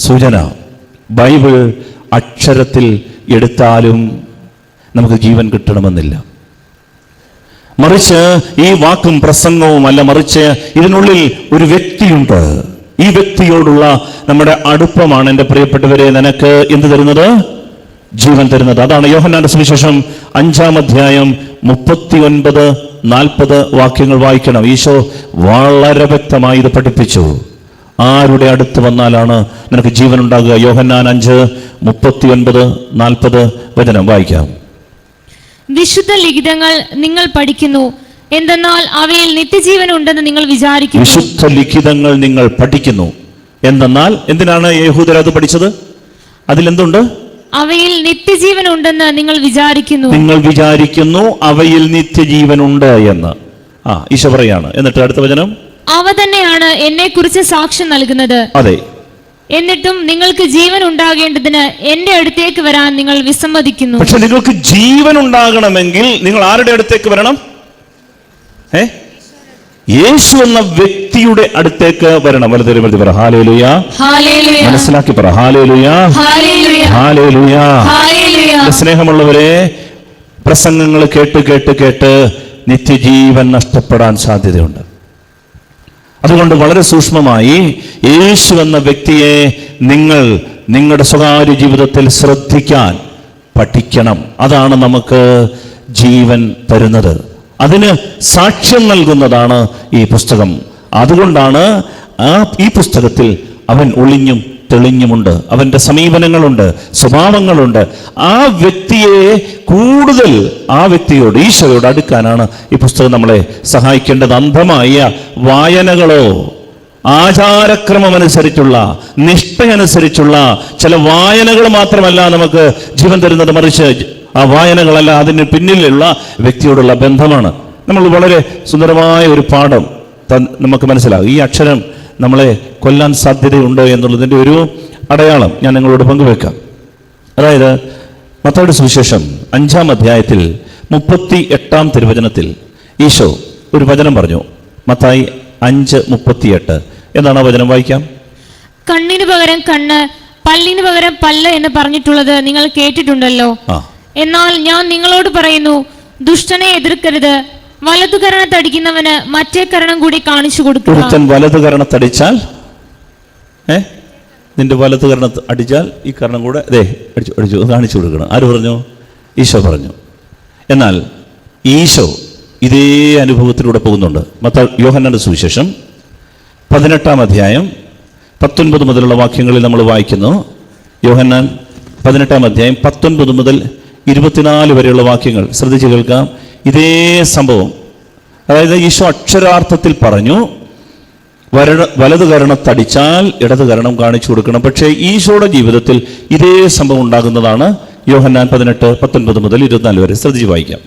സൂചന? ബൈബിൾ അക്ഷരത്തിൽ എടുത്താലും നമുക്ക് ജീവൻ കിട്ടണമെന്നില്ല. മറിച്ച് ഈ വാക്കും പ്രസംഗവും അല്ല, മറിച്ച് ഇതിനുള്ളിൽ ഒരു വ്യക്തിയുണ്ട്. ഈ വ്യക്തിയോടുള്ള നമ്മുടെ അടുപ്പമാണ് എൻ്റെ പ്രിയപ്പെട്ടവരെ നിനക്ക് എന്ത് തരുന്നത്? ജീവൻ തരുന്നത്. അതാണ് യോഹന്നാന്റെ സുവിശേഷം 5-ാം അധ്യായം 39-40 വാക്യങ്ങൾ വായിക്കണം. ഈശോ വളരെ വ്യക്തമായി ഇത് പഠിപ്പിച്ചു. ആരുടെ അടുത്ത് വന്നാലാണ് നിനക്ക് ജീവൻ ഉണ്ടാകുക? യോഹന്നാൻ 5:39-40 വചനം വായിക്കാം. വിശുദ്ധ ലിഖിതങ്ങൾ നിങ്ങൾ പഠിക്കുന്നു, എന്തെന്നാൽ അവയിൽ നിത്യജീവൻ ഉണ്ടെന്ന് നിങ്ങൾ വിചാരിക്കുന്നു. വിശുദ്ധ ലിഖിതങ്ങൾ നിങ്ങൾ പഠിക്കുന്നു, എന്തെന്നാൽ, എന്തിനാണ് യഹൂദർ അത് പഠിച്ചത്? അതിലെന്തുണ്ട്? അവയിൽ നിത്യജീവൻ ഉണ്ടെന്ന് നിങ്ങൾ വിചാരിക്കുന്നു അവയിൽ നിത്യജീവൻ ഉണ്ട് എന്ന്. ഈശോ പറയാണ്. എന്നിട്ട് അടുത്ത വചനം, അവ തന്നെയാണ് എന്നെ കുറിച്ച് സാക്ഷ്യം നൽകുന്നത്. അതെ, എന്നിട്ടും നിങ്ങൾക്ക് ജീവൻ ഉണ്ടാകേണ്ടതിന് എന്റെ അടുത്തേക്ക് വരാൻ നിങ്ങൾ വിസമ്മതിക്കുന്നു. പക്ഷെ നിങ്ങൾക്ക് ജീവൻ ഉണ്ടാകണമെങ്കിൽ നിങ്ങൾ ആരുടെ അടുത്തേക്ക് വരണം? യേശു എന്ന വ്യക്തിയുടെ അടുത്തേക്ക് വരണം. വലതുവരെ പറ ഹല്ലേലൂയ, മനസ്സിലാക്കി പറ ഹല്ലേലൂയ, ഹല്ലേലൂയ. സ്നേഹമുള്ളവരെ, പ്രസംഗങ്ങൾ കേട്ട് നിത്യജീവൻ നഷ്ടപ്പെടാൻ സാധ്യതയുണ്ട്. അതുകൊണ്ട് വളരെ സൂക്ഷ്മമായി യേശു എന്ന വ്യക്തിയെ നിങ്ങൾ നിങ്ങളുടെ സ്വകാര്യ ജീവിതത്തിൽ ശ്രദ്ധിക്കാൻ പഠിക്കണം. അതാണ് നമുക്ക് ജീവൻ തരുന്നത്. അതിന് സാക്ഷ്യം നൽകുന്നതാണ് ഈ പുസ്തകം. അതുകൊണ്ടാണ് ഈ പുസ്തകത്തിൽ അവൻ ഒളിഞ്ഞും തെളിഞ്ഞുമുണ്ട്. അവൻ്റെ സമീപനങ്ങളുണ്ട്, സ്വഭാവങ്ങളുണ്ട്. ആ വ്യക്തിയെ കൂടുതൽ, ആ വ്യക്തിയോട്, ഈശോയോട് അടുക്കാനാണ് ഈ പുസ്തകം നമ്മളെ സഹായിക്കേണ്ടത്. അന്ധമായ വായനകളോ ആചാരക്രമമനുസരിച്ചുള്ള, നിഷ്ഠയനുസരിച്ചുള്ള ചില വായനകൾ മാത്രമല്ല നമുക്ക് ജീവൻ തരുന്നത്. മറിച്ച് ആ വായനകളല്ല, അതിന് പിന്നിലുള്ള വ്യക്തിയോടുള്ള ബന്ധമാണ്. നമ്മൾ വളരെ സുന്ദരമായ ഒരു പാഠം നമുക്ക് മനസ്സിലാകും. ഈ അക്ഷരം നമ്മളെ കൊല്ലാൻ സാധ്യതയുണ്ട് എന്നുള്ളതിൻ്റെ ഒരു അടയാളം ഞാൻ നിങ്ങളോട് പങ്കുവെക്കാം. അതായത് മത്തായിയുടെ സുവിശേഷം 5-ാം അധ്യായത്തിൽ 38-ാം തിരുവചനത്തിൽ ഈശോ ഒരു വചനം പറഞ്ഞു. മത്തായി 5:38. എന്താണ് ആ വചനം? വായിക്കാം. കണ്ണിന് പകരം കണ്ണ്, പല്ലിന് പകരം പല്ല് എന്ന് പറഞ്ഞിട്ടുള്ളത് നിങ്ങൾ കേട്ടിട്ടുണ്ടല്ലോ. എന്നാൽ ഞാൻ നിങ്ങളോട് പറയുന്നു, ദുഷ്ടനെ എതിർക്കരുത്. വലതുകരണത്തടിക്കുന്നവന് മറ്റേ കരണം കൂടി കാണിച്ചു കൊടുക്കുക. ഒരുത്തൻ വലതുകരണത്തടിച്ചാൽ, നിന്റെ വലതുകരണം അടിച്ചാൽ ഈ കരണം കൂടെ അടിച്ചു കാണിച്ചു കൊടുക്കണം. ആര് പറഞ്ഞു? ഈശോ പറഞ്ഞു. എന്നാൽ ഈശോ ഇതേ അനുഭവത്തിലൂടെ പോകുന്നുണ്ട്. യോഹന്നാന്റെ സുവിശേഷം 18-ാം അധ്യായം 19 മുതലുള്ള വാക്യങ്ങളിൽ നമ്മൾ വായിക്കുന്നു. യോഹന്നാൻ 18-ാം അധ്യായം 19 മുതൽ 24 വരെയുള്ള വാക്യങ്ങൾ ശ്രദ്ധിച്ച് കേൾക്കാം. ഇതേ സംഭവം, അതായത് ഈശോ അക്ഷരാർത്ഥത്തിൽ പറഞ്ഞു, വലതുകരണത്തടിച്ചാൽ ഇടതുകരണം കാണിച്ചു കൊടുക്കണം. പക്ഷേ ഈശോയുടെ ജീവിതത്തിൽ ഇതേ സംഭവം ഉണ്ടാകുന്നതാണ്. യോഹന്നാൻ 18:19 മുതൽ 24 വരെ ശ്രദ്ധിച്ച് വായിക്കാം.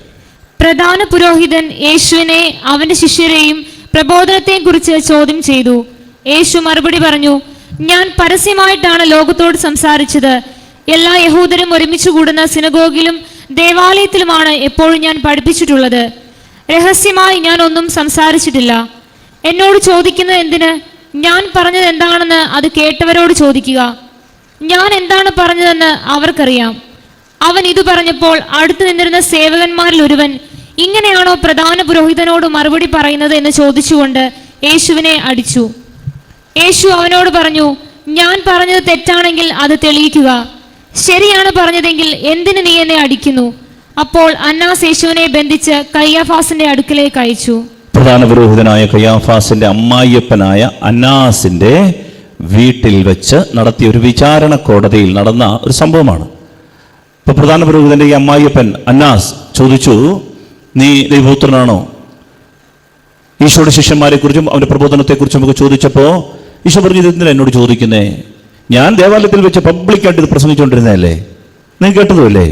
പ്രധാന പുരോഹിതൻ യേശുവിനെ അവന്റെ ശിഷ്യരെയും പ്രബോധനത്തെയും കുറിച്ച് ചോദ്യം ചെയ്തു. യേശു മറുപടി പറഞ്ഞു, ഞാൻ പരസ്യമായിട്ടാണ് ലോകത്തോട് സംസാരിച്ചത്. എല്ലാ യഹൂദരും ഒരുമിച്ച് കൂടുന്ന സിനഗോഗിലും ദേവാലയത്തിലുമാണ് എപ്പോഴും ഞാൻ പഠിപ്പിച്ചിട്ടുള്ളത്. രഹസ്യമായി ഞാൻ ഒന്നും സംസാരിച്ചിട്ടില്ല. എന്നോട് ചോദിക്കുന്നത് എന്തിന്? ഞാൻ പറഞ്ഞത് എന്താണെന്ന് അത് കേട്ടവരോട് ചോദിക്കുക. ഞാൻ എന്താണ് പറഞ്ഞതെന്ന് അവർക്കറിയാം. അവൻ ഇത് പറഞ്ഞപ്പോൾ അടുത്തു നിന്നിരുന്ന സേവകന്മാരിൽ ഒരുവൻ, ഇങ്ങനെയാണോ പ്രധാന പുരോഹിതനോട് മറുപടി പറയുന്നത് എന്ന് ചോദിച്ചുകൊണ്ട് യേശുവിനെ അടിച്ചു. യേശു അവനോട് പറഞ്ഞു, ഞാൻ പറഞ്ഞത് തെറ്റാണെങ്കിൽ അത് തെളിയിക്കുക. ശരിയാണ് പറഞ്ഞതെങ്കിൽ എന്തിന് നീ എന്നെ അടിക്കുന്നു? അപ്പോൾ അന്നാസ് യേശുവിനെ ബന്ധിച്ച് കയ്യാഫാസിന്റെ അടുക്കലേക്ക് അയച്ചു. പ്രധാന പുരോഹിതനായ കയ്യാഫാസിന്റെ അമ്മായിയപ്പനായ അന്നാസിന്റെ വീട്ടിൽ വെച്ച് നടത്തിയ ഒരു വിചാരണ കോടതിയിൽ നടന്ന ഒരു സംഭവമാണ്. ഇപ്പൊ പ്രധാന പുരോഹിതന്റെ ഈ അമ്മായിയപ്പൻ അന്നാസ് ചോദിച്ചു, നീ ദൈവപുത്രനാണോ? ഈശോയുടെ ശിഷ്യന്മാരെ കുറിച്ചും അവന്റെ പ്രബോധനത്തെക്കുറിച്ചും നമുക്ക് ചോദിച്ചപ്പോൾ ഈശോ പറഞ്ഞു, ഇതെന്തിനാ എന്നോട് ചോദിക്കുന്നേ? ഞാൻ ദേവാലയത്തിൽ വെച്ച് പബ്ലിക്കായിട്ട് ഇത് പ്രസംഗിച്ചുകൊണ്ടിരുന്നതല്ലേ, നീ കേട്ടതുമല്ലേ,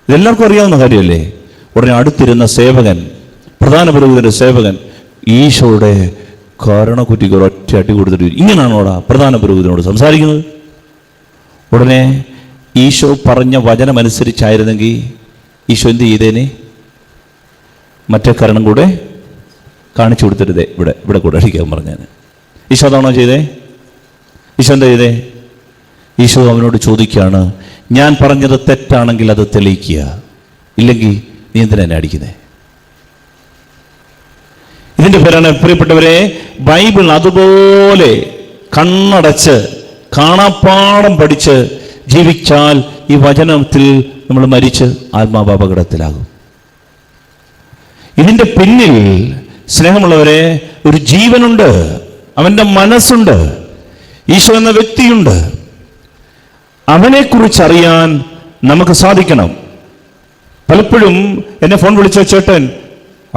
ഇതെല്ലാവർക്കും അറിയാവുന്ന കാര്യമല്ലേ. ഉടനെ അടുത്തിരുന്ന സേവകൻ, പ്രധാന പുരോഹിതന്റെ സേവകൻ, ഈശോയുടെ കരണക്കുറ്റിക്ക് ഒരൊറ്റ അടി കൊടുത്തിട്ട്, ഇങ്ങനെയാണോടാ പ്രധാന പുരോഹിതനോട് സംസാരിക്കുന്നത്? ഉടനെ ഈശോ പറഞ്ഞ വചനമനുസരിച്ചായിരുന്നെങ്കിൽ ഈശോ എന്ത് ചെയ്തേനെ? മറ്റേ കരണം കൂടെ കാണിച്ചു കൊടുത്തിരുതേ, ഇവിടെ കൂടെ അടിക്കാൻ പറഞ്ഞാൽ. ഈശോ അതാണോ ചെയ്തേ? ഈശോ എന്താ ചെയ്തേ? ഈശോ അവനോട് ചോദിക്കുകയാണ്, ഞാൻ പറഞ്ഞത് തെറ്റാണെങ്കിൽ അത് തെളിയിക്കുക, ഇല്ലെങ്കിൽ നീ എന്തിനാ എന്നെ അടിക്കുന്നേ? ഇതിന്റെ പേരാണ് പ്രിയപ്പെട്ടവരെ, ബൈബിൾ അതുപോലെ കണ്ണടച്ച് കാണാപ്പാഠം പഠിച്ച് ജീവിച്ചാൽ ഈ വചനത്തിൽ നമ്മൾ മരിച്ച് ആത്മാപകടത്തിലാകും. ഇതിന്റെ പിന്നിൽ സ്നേഹമുള്ളവരെ ഒരു ജീവനുണ്ട്, അവന്റെ മനസ്സുണ്ട്, ഈശോ എന്ന വ്യക്തിയുണ്ട്. അവനെക്കുറിച്ചറിയാൻ നമുക്ക് സാധിക്കണം. പലപ്പോഴും എന്നെ ഫോൺ വിളിച്ച ചേട്ടൻ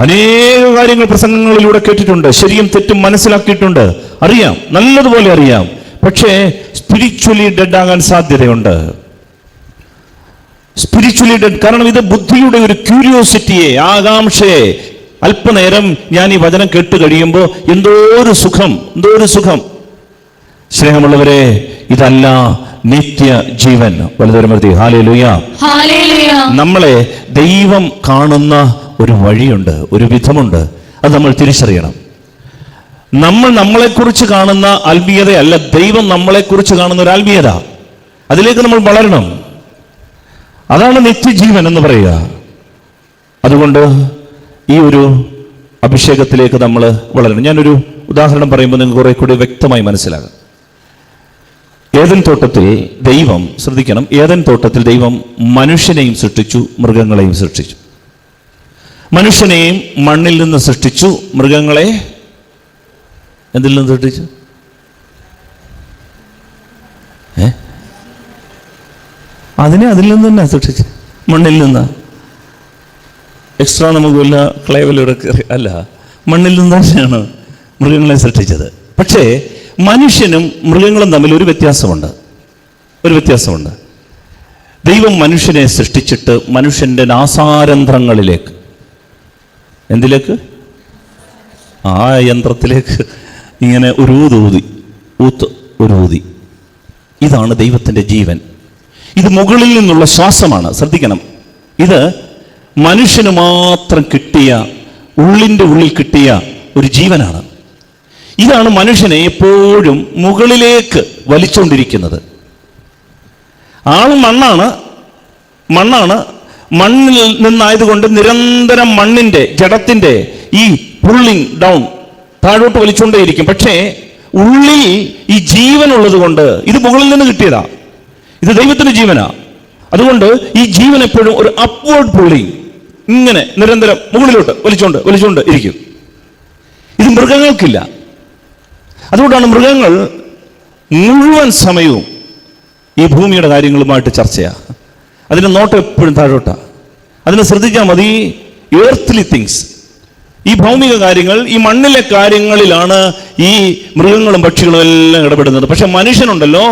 അനേക കാര്യങ്ങൾ പ്രസംഗങ്ങളിലൂടെ കേട്ടിട്ടുണ്ട്, ശരിയും തെറ്റും മനസ്സിലാക്കിയിട്ടുണ്ട്, അറിയാം, നല്ലതുപോലെ അറിയാം. പക്ഷേ സ്പിരിച്വലി ഡെഡ് ആകാൻ സാധ്യതയുണ്ട്. സ്പിരിച്വലി ഡെഡ്, കാരണം ഇത് ബുദ്ധിയുടെ ഒരു ക്യൂരിയോസിറ്റിയെ, ആകാംക്ഷയെ, അല്പനേരം ഞാൻ ഈ വചനം കേട്ട് കഴിയുമ്പോൾ എന്തോ ഒരു സുഖം. സ്നേഹമുള്ളവരെ, ഇതല്ല നിത്യ ജീവൻ. വലുതരമർത്തി ഹല്ലേലൂയ. നമ്മളെ ദൈവം കാണുന്ന ഒരു വഴിയുണ്ട്, ഒരു വിധമുണ്ട്. അത് നമ്മൾ തിരിച്ചറിയണം. നമ്മൾ നമ്മളെക്കുറിച്ച് കാണുന്ന ആത്മീയതയല്ല, ദൈവം നമ്മളെക്കുറിച്ച് കാണുന്ന ഒരു ആത്മീയത. അതിലേക്ക് നമ്മൾ വളരണം. അതാണ് നിത്യജീവൻ എന്ന് പറയുക. അതുകൊണ്ട് ഈ ഒരു അഭിഷേകത്തിലേക്ക് നമ്മൾ വളരണം. ഞാനൊരു ഉദാഹരണം പറയുമ്പോൾ നിങ്ങൾക്ക് കുറെ കൂടി വ്യക്തമായി മനസ്സിലാകും. ഏദൻ തോട്ടത്തിൽ ദൈവം, ശ്രദ്ധിക്കണം, ഏദൻ തോട്ടത്തിൽ ദൈവം മനുഷ്യനെയും സൃഷ്ടിച്ചു, മൃഗങ്ങളെയും സൃഷ്ടിച്ചു. മനുഷ്യനെയും മണ്ണിൽ നിന്ന് സൃഷ്ടിച്ചു, മൃഗങ്ങളെ എന്തിൽ നിന്ന് സൃഷ്ടിച്ചു? അതിൽ നിന്ന് തന്നെ സൃഷ്ടിച്ചു, മണ്ണിൽ നിന്ന്. എക്സ്ട്രാ നമുക്ക് വല്ല ക്ലേവലൂടെ അല്ല, മണ്ണിൽ നിന്ന് തന്നെയാണ് മൃഗങ്ങളെ സൃഷ്ടിച്ചത്. പക്ഷേ മനുഷ്യനും മൃഗങ്ങളും തമ്മിൽ ഒരു വ്യത്യാസമുണ്ട്. ദൈവം മനുഷ്യനെ സൃഷ്ടിച്ചിട്ട് മനുഷ്യൻ്റെ നാസാരന്ധ്രങ്ങളിലേക്ക്, എന്തിലേക്ക്? ആ യന്ത്രത്തിലേക്ക് ഇങ്ങനെ ഒരു ഊതി. ഇതാണ് ദൈവത്തിൻ്റെ ജീവൻ. ഇത് മുകളിൽ നിന്നുള്ള ശ്വാസമാണ്. ശ്രദ്ധിക്കണം, ഇത് മനുഷ്യന് മാത്രം കിട്ടിയ, ഉള്ളിൻ്റെ ഉള്ളിൽ കിട്ടിയ ഒരു ജീവനാണ്. ഇതാണ് മനുഷ്യനെ എപ്പോഴും മുകളിലേക്ക് വലിച്ചുകൊണ്ടിരിക്കുന്നത്. ആൾ മണ്ണാണ്. മണ്ണിൽ നിന്നായതുകൊണ്ട് നിരന്തരം മണ്ണിൻ്റെ, ജഡത്തിൻ്റെ ഈ പുള്ളിങ് ഡൗൺ, താഴോട്ട് വലിച്ചുകൊണ്ടേയിരിക്കും. പക്ഷേ ഉള്ളിൽ ഈ ജീവനുള്ളത് കൊണ്ട്, ഇത് മുകളിൽ നിന്ന് കിട്ടിയതാ, ഇത് ദൈവത്തിന്റെ ജീവനാ. അതുകൊണ്ട് ഈ ജീവൻ എപ്പോഴും ഒരു അപ്വേർഡ് പുള്ളിങ്, ഇങ്ങനെ നിരന്തരം മുകളിലോട്ട് വലിച്ചുകൊണ്ട് ഇരിക്കും. ഇത് മൃഗങ്ങൾക്കില്ല. അതുകൊണ്ടാണ് മൃഗങ്ങൾ മുഴുവൻ സമയവും ഈ ഭൂമിയുടെ കാര്യങ്ങളുമായിട്ട് ചർച്ചയാണ്. അതിൻ്റെ നോട്ടം എപ്പോഴും താഴോട്ടാ. അതിനെ ശ്രദ്ധിച്ചാൽ മതി. എർത്ത്ലി തിങ്സ്, ഈ ഭൗമിക കാര്യങ്ങൾ, ഈ മണ്ണിലെ കാര്യങ്ങളിലാണ് ഈ മൃഗങ്ങളും പക്ഷികളും എല്ലാം ഇടപെടുന്നത്. പക്ഷെ മനുഷ്യനുണ്ടല്ലോ,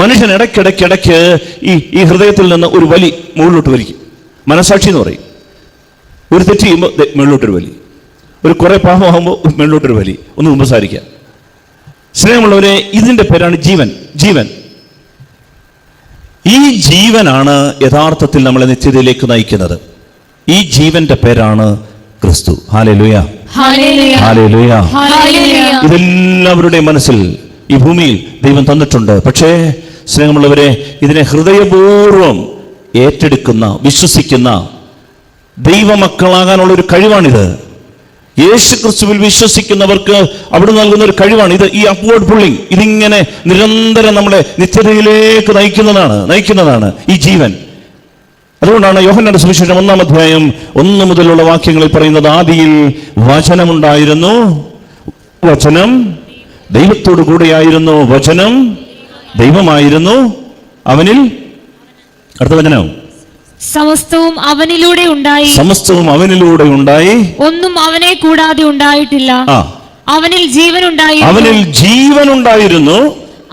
മനുഷ്യൻ ഇടയ്ക്കിടയ്ക്ക് ഈ ഹൃദയത്തിൽ നിന്ന് ഒരു വലി മുകളിലോട്ട് വലിക്കും. മനസാക്ഷി എന്ന് പറയും. ഒരു തെറ്റ് ചെയ്യുമ്പോൾ മുകളിലോട്ടൊരു വലി, ഒരു കുറെ പാപമാകുമ്പോൾ മുകളിലോട്ടൊരു വലി, ഒന്ന് സംസാരിക്കാം. സ്നേഹമുള്ളവരെ, ഇതിൻ്റെ പേരാണ് ജീവൻ. ഈ ജീവനാണ് യഥാർത്ഥത്തിൽ നമ്മളെ നിത്യതയിലേക്ക് നയിക്കുന്നത്. ഈ ജീവന്റെ പേരാണ് ക്രിസ്തു. Hallelujah, hallelujah. ഇതെല്ലാവരുടെയും മനസ്സിൽ ഈ ഭൂമിയിൽ ദൈവം തന്നിട്ടുണ്ട്. പക്ഷേ സ്നേഹമുള്ളവരെ, ഇതിനെ ഹൃദയപൂർവ്വം ഏറ്റെടുക്കുന്ന, വിശ്വസിക്കുന്ന ദൈവമക്കളാകാനുള്ള ഒരു കഴിവാണിത്. യേശു ക്രിസ്തുവിൽ വിശ്വസിക്കുന്നവർക്ക് അവിടെ നൽകുന്ന ഒരു കഴിവാണ് ഇത്. ഈ അപ്വേർഡ് പുള്ളിങ്, ഇതിങ്ങനെ നിരന്തരം നമ്മളെ നിത്യതയിലേക്ക് നയിക്കുന്നതാണ് ഈ ജീവൻ. അതുകൊണ്ടാണ് യോഹന്നാന്റെ സുവിശേഷം 1-ാം അധ്യായം 1 മുതലുള്ള വാക്യങ്ങളിൽ പറയുന്നത്, ആദിയിൽ വചനമുണ്ടായിരുന്നു, വചനം ദൈവത്തോടു കൂടെയായിരുന്നു, വചനം ദൈവമായിരുന്നു, അവനിൽ, അടുത്ത വചനം, സമസ്തവും അവനിലൂടെ ഉണ്ടായി, സമസ്തവും അവനിലൂടെ ഉണ്ടായി, ഒന്നും അവനെ കൂടാതെ ഉണ്ടായിട്ടില്ല. അവനിൽ ജീവനുണ്ടായിരുന്നു, അവനിൽ ജീവനുണ്ടായിരുന്നു,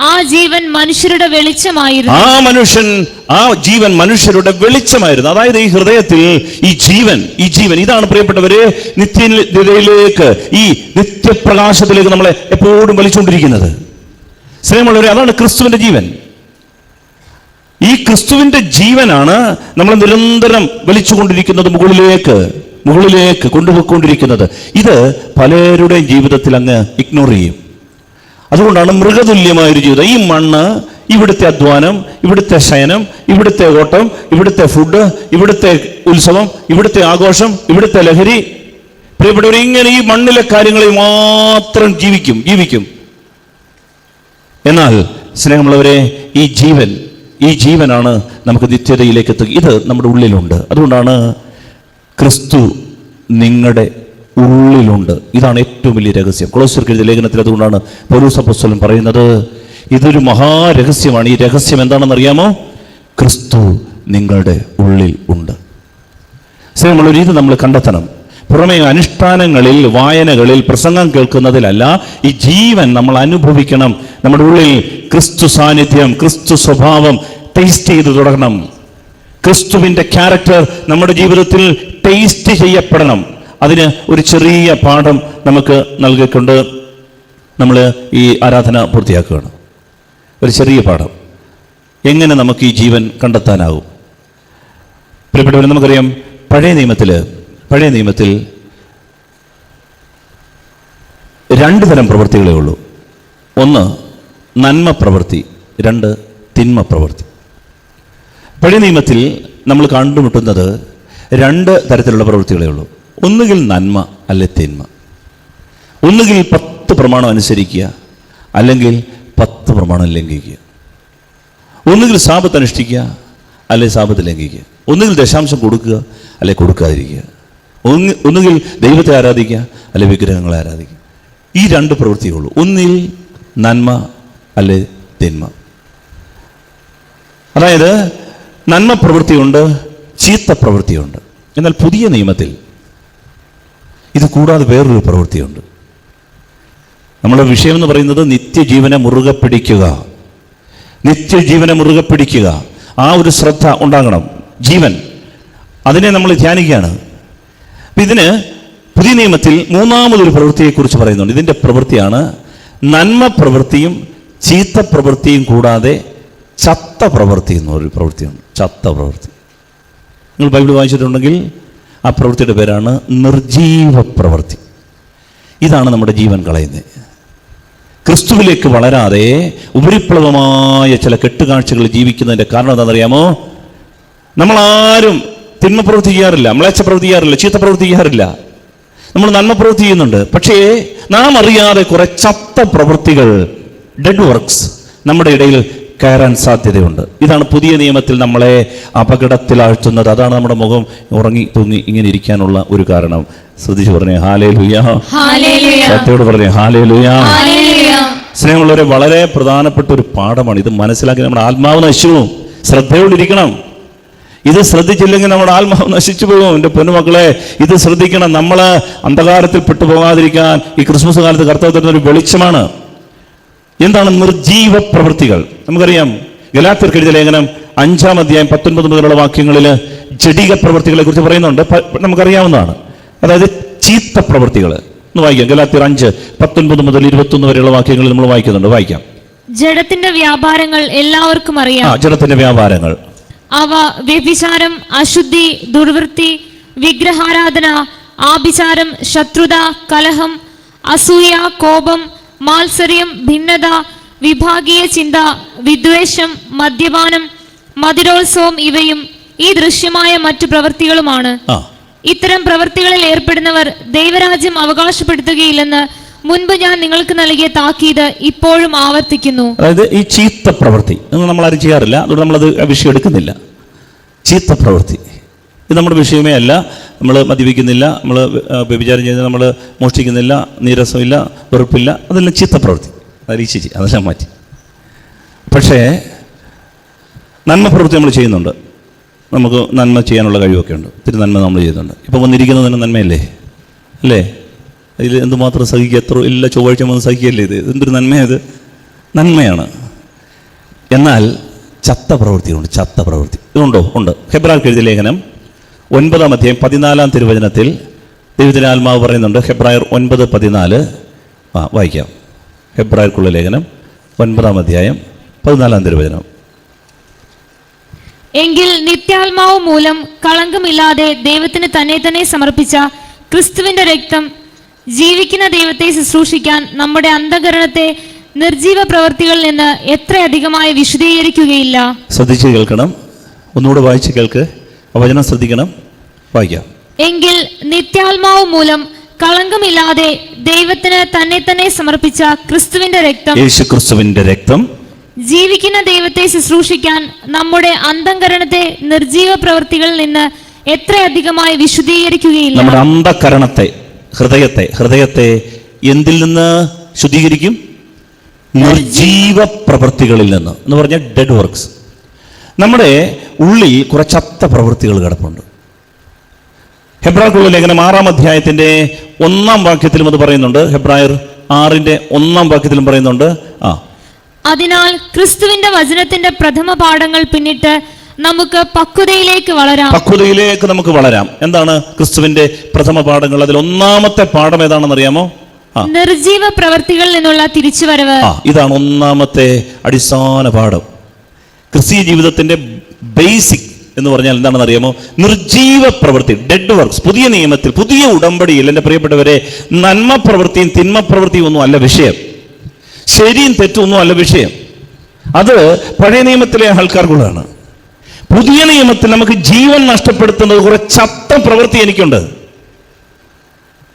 ആ ജീവൻ മനുഷ്യരുടെ വെളിച്ചമായിരുന്നു. ആ ജീവൻ മനുഷ്യരുടെ വെളിച്ചമായിരുന്നു. അതായത് ഈ ഹൃദയത്തിൽ ഈ ജീവൻ ഇതാണ് പ്രിയപ്പെട്ടവരെ നിത്യതയിലേക്ക്, ഈ നിത്യപ്രകാശത്തിലേക്ക് നമ്മളെ എപ്പോഴും വലിച്ചുകൊണ്ടിരിക്കുന്നത്. സ്നേഹമുള്ളവരെ, അതാണ് ക്രിസ്തുവിന്റെ ജീവൻ. ഈ ക്രിസ്തുവിന്റെ ജീവനാണ് നമ്മൾ നിരന്തരം വലിച്ചുകൊണ്ടിരിക്കുന്നത്, മുകളിലേക്ക് കൊണ്ടുപോയിക്കൊണ്ടിരിക്കുന്നത്. ഇത് പലരുടെയും ജീവിതത്തിൽ അങ്ങ് ഇഗ്നോർ ചെയ്യും. അതുകൊണ്ടാണ് മൃഗതുല്യമായൊരു ജീവിതം. ഈ മണ്ണ്, ഇവിടുത്തെ അധ്വാനം, ഇവിടുത്തെ ശയനം, ഇവിടുത്തെ ഓട്ടം, ഇവിടുത്തെ ഫുഡ്, ഇവിടുത്തെ ഉത്സവം, ഇവിടുത്തെ ആഘോഷം, ഇവിടുത്തെ ലഹരി, പ്രിയപ്പെട്ടവർ, ഇങ്ങനെ ഈ മണ്ണിലെ കാര്യങ്ങളിൽ മാത്രം ജീവിക്കും. എന്നാൽ സ്നേഹമുള്ളവരെ, ഈ ജീവനാണ് നമുക്ക് നിത്യതയിലേക്ക് എത്തുക. ഇത് നമ്മുടെ ഉള്ളിലുണ്ട്. അതുകൊണ്ടാണ് ക്രിസ്തു നിങ്ങളുടെ ഉള്ളിലുണ്ട്. ഇതാണ് ഏറ്റവും വലിയ രഹസ്യം. കൊളോസ്യർക്ക് എഴുതിയ ലേഖനത്തിൽ അതുകൊണ്ടാണ് പൗലോസ് അപ്പോസ്തലൻ പറയുന്നത്, ഇതൊരു മഹാരഹസ്യമാണ്. ഈ രഹസ്യം എന്താണെന്ന് അറിയാമോ? ക്രിസ്തു നിങ്ങളുടെ ഉള്ളിൽ ഉണ്ട്. സ്നേഹമുള്ളവർ, ഇത് നമ്മൾ കണ്ടെത്തണം. പുറമേ അനുഷ്ഠാനങ്ങളിൽ, വായനകളിൽ, പ്രസംഗം കേൾക്കുന്നതിലല്ല, ഈ ജീവൻ നമ്മൾ അനുഭവിക്കണം. നമ്മുടെ ഉള്ളിൽ ക്രിസ്തു സാന്നിധ്യം, ക്രിസ്തു സ്വഭാവം ടേസ്റ്റ് ചെയ്ത് തുടങ്ങണം. ക്രിസ്തുവിന്റെ ക്യാരക്ടർ നമ്മുടെ ജീവിതത്തിൽ ടേസ്റ്റ് ചെയ്യപ്പെടണം. അതിന് ഒരു ചെറിയ പാഠം നമുക്ക് നൽകിക്കൊണ്ട് നമ്മൾ ഈ ആരാധന പൂർത്തിയാക്കുകയാണ്. ഒരു ചെറിയ പാഠം, എങ്ങനെ നമുക്ക് ഈ ജീവൻ കണ്ടെത്താനാകും? പ്രിയപ്പെട്ടവരെ, നമുക്കറിയാം പഴയ നിയമത്തിൽ 2 തരം പ്രവൃത്തികളേ ഉള്ളൂ. 1 നന്മ പ്രവൃത്തി, 2 തിന്മ പ്രവൃത്തി. പഴയ നിയമത്തിൽ നമ്മൾ കണ്ടുമുട്ടുന്നത് 2 തരത്തിലുള്ള പ്രവൃത്തികളേ ഉള്ളൂ. ഒന്നുകിൽ നന്മ, അല്ലെ തിന്മ. ഒന്നുകിൽ 10 പ്രമാണം അനുസരിക്കുക, അല്ലെങ്കിൽ 10 പ്രമാണം ലംഘിക്കുക. ഒന്നുകിൽ സാബത്ത് അനുഷ്ഠിക്കുക, അല്ലെ സാബത്ത് ലംഘിക്കുക. ഒന്നുകിൽ ദശാംശം കൊടുക്കുക, അല്ലെ കൊടുക്കാതിരിക്കുക. ഒന്നുകിൽ ദൈവത്തെ ആരാധിക്കുക, അല്ലെ വിഗ്രഹങ്ങളെ ആരാധിക്കുക. ഈ 2 പ്രവൃത്തിയുള്ളൂ. ഒന്നിൽ നന്മ, അല്ലെ തിന്മ. അതായത് നന്മ പ്രവൃത്തിയുണ്ട്, ചീത്ത പ്രവൃത്തിയുണ്ട്. എന്നാൽ പുതിയ നിയമത്തിൽ ഇത് കൂടാതെ വേറൊരു പ്രവൃത്തിയുണ്ട്. നമ്മുടെ വിഷയം എന്ന് പറയുന്നത് നിത്യജീവനെ മുറുകെ പിടിക്കുക. ആ ഒരു ശ്രദ്ധ ഉണ്ടാകണം. ജീവൻ, അതിനെ നമ്മൾ ധ്യാനിക്കുകയാണ്. ഇതിന് പുതിയ നിയമത്തിൽ 3-മതൊരു പ്രവൃത്തിയെക്കുറിച്ച് പറയുന്നുണ്ട്. ഇതിൻ്റെ പ്രവൃത്തിയാണ് നന്മ പ്രവൃത്തിയും ചീത്ത പ്രവൃത്തിയും കൂടാതെ ചത്ത പ്രവൃത്തി എന്നൊരു പ്രവൃത്തിയുണ്ട്. ചത്ത പ്രവൃത്തി നിങ്ങൾ ബൈബിൾ വായിച്ചിട്ടുണ്ടെങ്കിൽ ആ പ്രവൃത്തിയുടെ പേരാണ് നിർജീവ പ്രവൃത്തി. ഇതാണ് നമ്മുടെ ജീവൻ കളയുന്നത്. ക്രിസ്തുവിലേക്ക് വളരാതെ ഉപരിപ്ലവമായ ചില കെട്ടുകാഴ്ചകൾ ജീവിക്കുന്നതിൻ്റെ കാരണം എന്താണെന്നറിയാമോ? നമ്മളാരും തിന്മ പ്രവൃത്തി ചെയ്യാറില്ല, മ്ലേച്ഛ പ്രവൃത്തി ചെയ്യാറില്ല, ചീത്ത പ്രവൃത്തി ചെയ്യാറില്ല. നമ്മൾ നന്മ പ്രവൃത്തി ചെയ്യുന്നുണ്ട്. പക്ഷേ നാം അറിയാതെ കുറെ ചത്ത പ്രവൃത്തികൾ, ഡെഡ് വർക്ക്സ് നമ്മുടെ ഇടയിൽ കയറാൻ സാധ്യതയുണ്ട്. ഇതാണ് പുതിയ നിയമത്തിൽ നമ്മളെ അപകടത്തിലാഴ്ത്തുന്നത്. അതാണ് നമ്മുടെ മുഖം ഉറങ്ങി തൂങ്ങി ഇങ്ങനെ ഇരിക്കാനുള്ള ഒരു കാരണം. ശ്രദ്ധിച്ചു പറഞ്ഞേ ഹല്ലേലൂയ, സത്യത്തോട് പറഞ്ഞേ ഹല്ലേലൂയ. സ്നേഹമുള്ളവരെ, വളരെ പ്രധാനപ്പെട്ട ഒരു പാഠമാണ് ഇത്. മനസ്സിലാക്കി നമ്മുടെ ആത്മാവ് നശിച്ചു. ശ്രദ്ധയോടിരിക്കണം. ഇത് ശ്രദ്ധിച്ചില്ലെങ്കിൽ നമ്മുടെ ആത്മാവ് നശിച്ചു പോകും. എൻ്റെ പൊന്നുമക്കളെ, ഇത് ശ്രദ്ധിക്കണം. നമ്മൾ അന്ധകാരത്തിൽ പെട്ടുപോകാതിരിക്കാൻ ഈ ക്രിസ്മസ് കാലത്ത് കർത്താവ് തരുന്ന ഒരു വെളിച്ചമാണ്. എന്താണ് നിർജീവ പ്രവൃത്തികൾ? നമുക്കറിയാം ഗലാത്യർക്ക് എഴുതിയ ലേഖനം 5-ാം അധ്യായം 19 മുതലുള്ള വാക്യങ്ങളിൽ ജഡിക പ്രവൃത്തികളെ കുറിച്ച് പറയുന്നുണ്ട്. നമുക്കറിയാവുന്നതാണ്. അതായത് ചീത്ത പ്രവൃത്തികൾ. ഒന്ന് വായിക്കാം. ഗലാത്യർ 5:19 മുതൽ 21 വരെയുള്ള വാക്യങ്ങളിൽ നമ്മൾ വായിക്കുന്നുണ്ട്. വായിക്കാം. ജഡത്തിന്റെ വ്യാപാരങ്ങൾ എല്ലാവർക്കും അറിയാം. ജഡത്തിന്റെ വ്യാപാരങ്ങൾ അവ വ്യഭിചാരം, അശുദ്ധി, ദുർവൃത്തി, വിഗ്രഹാരാധന, ആഭിചാരം, ശത്രുത, കലഹം, അസൂയ, കോപം, മാത്സര്യം, ഭിന്നത, വിഭാഗീയ ചിന്ത, വിദ്വേഷം, മദ്യപാനം, മധുരോത്സവം ഇവയും ഈ ദൃശ്യമായ മറ്റു പ്രവൃത്തികളുമാണ്. ഇത്തരം പ്രവൃത്തികളിൽ ഏർപ്പെടുന്നവർ ദൈവരാജ്യം അവകാശപ്പെടുത്തുകയില്ലെന്ന് മുൻപ് ഞാൻ നിങ്ങൾക്ക് നൽകിയ താക്കീത് ഇപ്പോഴും ആവർത്തിക്കുന്നു. അതായത് ഈ ചീത്ത പ്രവൃത്തി നമ്മൾ ആരും ചെയ്യാറില്ല, അതുകൊണ്ട് നമ്മളത് വിഷയം എടുക്കുന്നില്ല. ചീത്ത പ്രവൃത്തി ഇത് നമ്മുടെ വിഷയമേ അല്ല. നമ്മൾ മദ്യപിക്കുന്നില്ല, നമ്മൾ വ്യഭിചാരം ചെയ്യുന്നില്ല, നമ്മൾ മോഷ്ടിക്കുന്നില്ല, നീരസമില്ല, വെറുപ്പില്ല, അതെല്ലാം ചീത്ത പ്രവൃത്തി. അതെല്ലാം മാറ്റി. പക്ഷേ നന്മ പ്രവൃത്തി നമ്മൾ ചെയ്യുന്നുണ്ട്. നമുക്ക് നന്മ ചെയ്യാനുള്ള കഴിവൊക്കെ ഉണ്ട്. ഒത്തിരി നന്മ നമ്മൾ ചെയ്യുന്നുണ്ട്. ഇപ്പം വന്നിരിക്കുന്നതിന് നന്മയല്ലേ അല്ലേ? അതിൽ എന്തുമാത്രം സഹിക്കുക, എത്ര എല്ലാ ചൊവ്വാഴ്ച വന്ന് സഹിക്കുകയല്ലേ? എന്തൊരു നന്മയാണ് ഇത്, നന്മയാണ്. എന്നാൽ ചത്ത പ്രവൃത്തിയുണ്ട്. ചത്ത പ്രവൃത്തി ഇതുണ്ടോ? ഉണ്ട്. ഹെബ്രായർക്ക് എഴുതിയ ലേഖനം 9-ാം അധ്യായം 14-ാം തിരുവചനത്തിൽ ദൈവത്തിൻ്റെ ആത്മാവ് പറയുന്നുണ്ട്. ഹെബ്രായർ 9:14 വായിക്കാം. ഹെബ്രായർക്കുള്ള ലേഖനം 9-ാം അധ്യായം 14-ാം തിരുവചനം. എങ്കിൽ നിത്യാത്മാവ് മൂലം കളങ്കമില്ലാതെ ദൈവത്തിന് തന്നെ സമർപ്പിച്ച ക്രിസ്തുവിന്റെ രക്തം ജീവിക്കുന്ന ദൈവത്തെ ശുശ്രൂഷിക്കാൻ നമ്മുടെ അന്ധകരണത്തെ നിർജീവ പ്രവൃത്തികളിൽ നിന്ന് എത്ര അധികമായി വിശദീകരിക്കുകയില്ല. ശ്രദ്ധിച്ച് കേൾക്കണം, ഒന്നുകൂടെ വായിച്ച് കേൾക്ക്. വചനം ശ്രദ്ധിക്കണം, വായിക്കാം. എങ്കിൽ നിത്യാത്മാവ് മൂലം കളങ്കമില്ലാതെ ദൈവത്തിന് തന്നെ സമർപ്പിച്ച ക്രിസ്തുവിന്റെ രക്തം, യേശു ക്രിസ്തുവിന്റെ രക്തം ജീവിക്കുന്ന ദൈവത്തെ ശുശ്രൂഷിക്കാൻ നമ്മുടെ അന്ധകരണത്തെ നിർജീവ പ്രവൃത്തികളിൽ നിന്ന് എത്ര അധികമായി വിശുദ്ധീകരിക്കുകയില്ല. നമ്മുടെ അന്ധകരണത്തെ, ഹൃദയത്തെ എന്തിൽ നിന്ന് ശുദ്ധീകരിക്കും? നിർജീവ പ്രവൃത്തികളിൽ നിന്ന് എന്ന് പറഞ്ഞാൽ ഡെഡ് വർക്ക്സ്. നമ്മുടെ ഉള്ളിൽ കുറെ ചത്ത പ്രവൃത്തികൾ കിടപ്പുണ്ട്. ഹെബ്രായർക്കുള്ള ലേഖനം 6-ാം അധ്യായത്തിന്റെ 1-ാം വാക്യത്തിലും അത് പറയുന്നുണ്ട്. ഹെബ്രായർ 6-ന്റെ 1-ാം വാക്യത്തിലും പറയുന്നുണ്ട്. അതിനാൽ ക്രിസ്തുവിന്റെ വചനത്തിന്റെ പ്രഥമ പാഠങ്ങൾ പിന്നിട്ട് നമുക്ക് പക്വതയിലേക്ക് വളരാം. എന്താണ് ക്രിസ്തുവിന്റെ പ്രഥമ പാഠങ്ങൾ? അതിൽ 1-ാമത്തെ പാഠം ഏതാണെന്ന് അറിയാമോ? നിർജീവ പ്രവൃത്തികളിൽ നിന്നുള്ള തിരിച്ചുവരവ്. ഇതാണ് 1-ാമത്തെ അടിസ്ഥാന പാഠം. ക്രിസ്തീയ ജീവിതത്തിന്റെ ബേസിക് എന്ന് പറഞ്ഞാൽ എന്താണെന്ന് അറിയാമോ? നിർജീവ പ്രവൃത്തി, ഡെഡ് വർക്ക്സ്. പുതിയ നിയമത്തിൽ, പുതിയ ഉടമ്പടിയിൽ എൻ്റെ പ്രിയപ്പെട്ടവരെ, നന്മ പ്രവൃത്തിയും തിന്മ പ്രവൃത്തിയും ഒന്നും അല്ല വിഷയം. ശരിയും തെറ്റും ഒന്നും അല്ല വിഷയം. അത് പഴയ നിയമത്തിലെ ആൾക്കാർക്കുള്ളതാണ്. പുതിയ നിയമത്തിൽ നമുക്ക് ജീവൻ നഷ്ടപ്പെടുത്തുന്നത് കുറെ ചത്ത പ്രവൃത്തി എനിക്കുണ്ട്.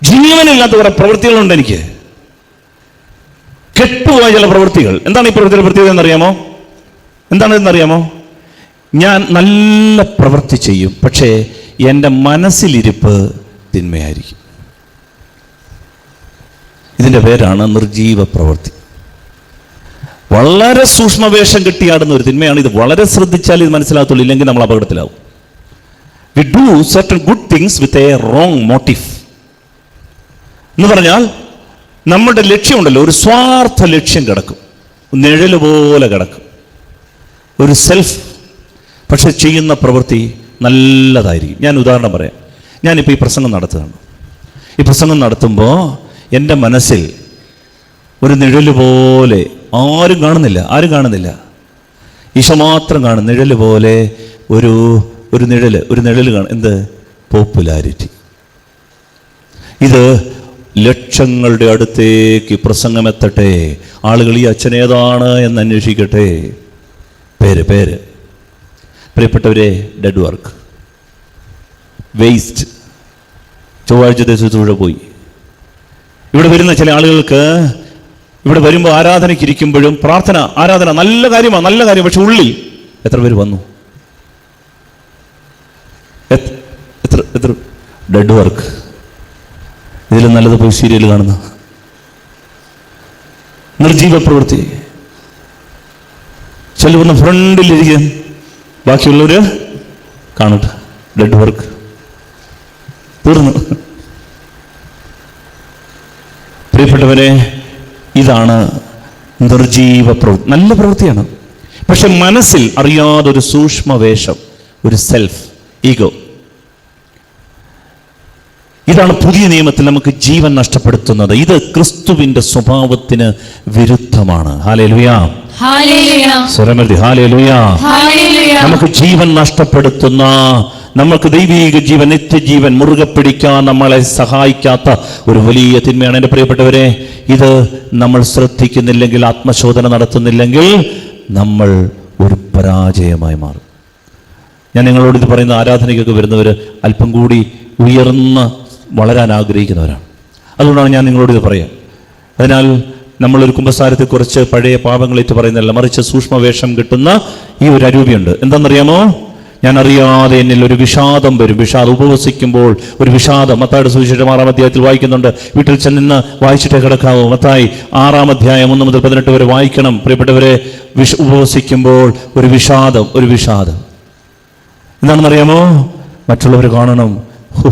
ജീവനില്ലാത്ത കുറെ പ്രവൃത്തികളുണ്ട് എനിക്ക്. കെട്ടുപോയ ചില പ്രവൃത്തികൾ. എന്താണ് ഈ പ്രവൃത്തിയുടെ പ്രത്യേകത എന്നറിയാമോ? എന്താണെന്നറിയാമോ? ഞാൻ നല്ല പ്രവൃത്തി ചെയ്യും, പക്ഷേ എൻ്റെ മനസ്സിലിരിപ്പ് തിന്മയായിരിക്കും. ഇതിൻ്റെ പേരാണ് നിർജീവ പ്രവൃത്തി. വളരെ സൂക്ഷ്മവേഷം കെട്ടിയാടുന്ന ഒരു തിന്മയാണ് ഇത്. വളരെ ശ്രദ്ധിച്ചാൽ ഇത് മനസ്സിലാകത്തുള്ളൂ, ഇല്ലെങ്കിൽ നമ്മൾ അപകടത്തിലാവും. We do certain good things with a wrong motive എന്ന് പറഞ്ഞാൽ നമ്മുടെ ലക്ഷ്യമുണ്ടല്ലോ, ഒരു സ്വാർത്ഥ ലക്ഷ്യം കിടക്കും, നിഴല് പോലെ കിടക്കും, ഒരു സെൽഫ്. പക്ഷെ ചെയ്യുന്ന പ്രവൃത്തി നല്ലതായിരിക്കും. ഞാൻ ഉദാഹരണം പറയാം. ഞാനിപ്പോൾ ഈ പ്രസംഗം നടത്തുകയാണ്. ഈ പ്രസംഗം നടത്തുമ്പോൾ എൻ്റെ മനസ്സിൽ ഒരു നിഴല് പോലെ, ആരും കാണുന്നില്ല, ഈശോ മാത്രം കാണും. നിഴല് പോലെ ഒരു നിഴല് കാണും. എന്ത്? പോപ്പുലാരിറ്റി. ഇത് ലക്ഷങ്ങളുടെ അടുത്തേക്ക് പ്രസംഗമെത്തട്ടെ, ആളുകൾ ഈ അച്ഛനേതാണ് എന്ന് അന്വേഷിക്കട്ടെ. പേര് പ്രിയപ്പെട്ടവരെ, ഡെഡ് വർക്ക്, വേസ്റ്റ്. ചൊവ്വാഴ്ചത്തെ ശുശ്രൂഷ പോയി. ഇവിടെ വരുന്ന ചില ആളുകൾക്ക് ഇവിടെ വരുമ്പോൾ ആരാധനയ്ക്കിരിക്കുമ്പോഴും ആരാധന നല്ല കാര്യം, പക്ഷെ ഉള്ളിൽ എത്ര പേര് വന്നു? എത്ര ഡെഡ് വർക്ക്. ഇതിലും നല്ലത് പോയി സീരിയൽ കാണുന്ന നിർജീവ പ്രവൃത്തി. ചിലവന്ന് ഫ്രണ്ടിലിരിക്കാൻ, ബാക്കിയുള്ളവര് കാണട്ടെ. ഡെഡ് വർക്ക് തീർന്നു. പ്രിയപ്പെട്ടവരെ, ഇതാണ് നിർജീവ പ്രവൃത്തി. നല്ല പ്രവൃത്തിയാണ്, പക്ഷെ മനസ്സിൽ അറിയാതൊരു സൂക്ഷ്മവേഷം, ഒരു സെൽഫ് ഈഗോ. ഇതാണ് പുതിയ നിയമത്തിൽ നമുക്ക് ജീവൻ നഷ്ടപ്പെടുത്തുന്നത്. ഇത് ക്രിസ്തുവിന്റെ സ്വഭാവത്തിന് വിരുദ്ധമാണ്. ഹല്ലേലൂയ, ഹല്ലേലൂയ, സ്വരമതി ഹല്ലേലൂയ. ഹല്ലേലൂയ. നമുക്ക് ജീവൻ നഷ്ടപ്പെടുത്തുന്ന, നമുക്ക് ദൈവീക ജീവൻ, നിത്യജീവൻ മുറുകെ പിടിക്കാൻ നമ്മളെ സഹായിക്കാത്ത ഒരു വലിയ തിന്മയാണ്. എൻ്റെ പ്രിയപ്പെട്ടവരെ, ഇത് നമ്മൾ ശ്രദ്ധിക്കുന്നില്ലെങ്കിൽ, ആത്മശോധന നടത്തുന്നില്ലെങ്കിൽ നമ്മൾ ഒരു പരാജയമായി മാറും. ഞാൻ നിങ്ങളോട് ഇത് പറയുന്ന, ആരാധനയ്ക്കൊക്കെ വരുന്നവർ അല്പം കൂടി ഉയർന്ന് വളരാൻ ആഗ്രഹിക്കുന്നവരാണ്. അതുകൊണ്ടാണ് ഞാൻ നിങ്ങളോട് ഇത് പറയാം. അതിനാൽ നമ്മളൊരു കുമ്പസാരത്തെക്കുറിച്ച് പഴയ പാപങ്ങളേറ്റ് പറയുന്നതല്ല, മറിച്ച് സൂക്ഷ്മവേഷം കിട്ടുന്ന ഈ ഒരു അരൂപിയുണ്ട്. എന്താണെന്നറിയാമോ? ഞാൻ അറിയാതെ എന്നിൽ ഒരു വിഷാദം വരും. വിഷാദം, ഉപവസിക്കുമ്പോൾ ഒരു വിഷാദം. മത്തായിയുടെ സുവിശേഷം 6-ാം അധ്യായത്തിൽ വായിക്കുന്നുണ്ട്. വീട്ടിൽ ചെന്ന് വായിച്ചിട്ടേ കിടക്കാവൂ. മത്തായി 6-ാം അധ്യായം 1 മുതൽ 18 വരെ വായിക്കണം പ്രിയപ്പെട്ടവരെ. ഉപവസിക്കുമ്പോൾ ഒരു വിഷാദം, ഒരു വിഷാദം. എന്താണെന്നറിയാമോ? മറ്റുള്ളവർ കാണണം, ഹോ,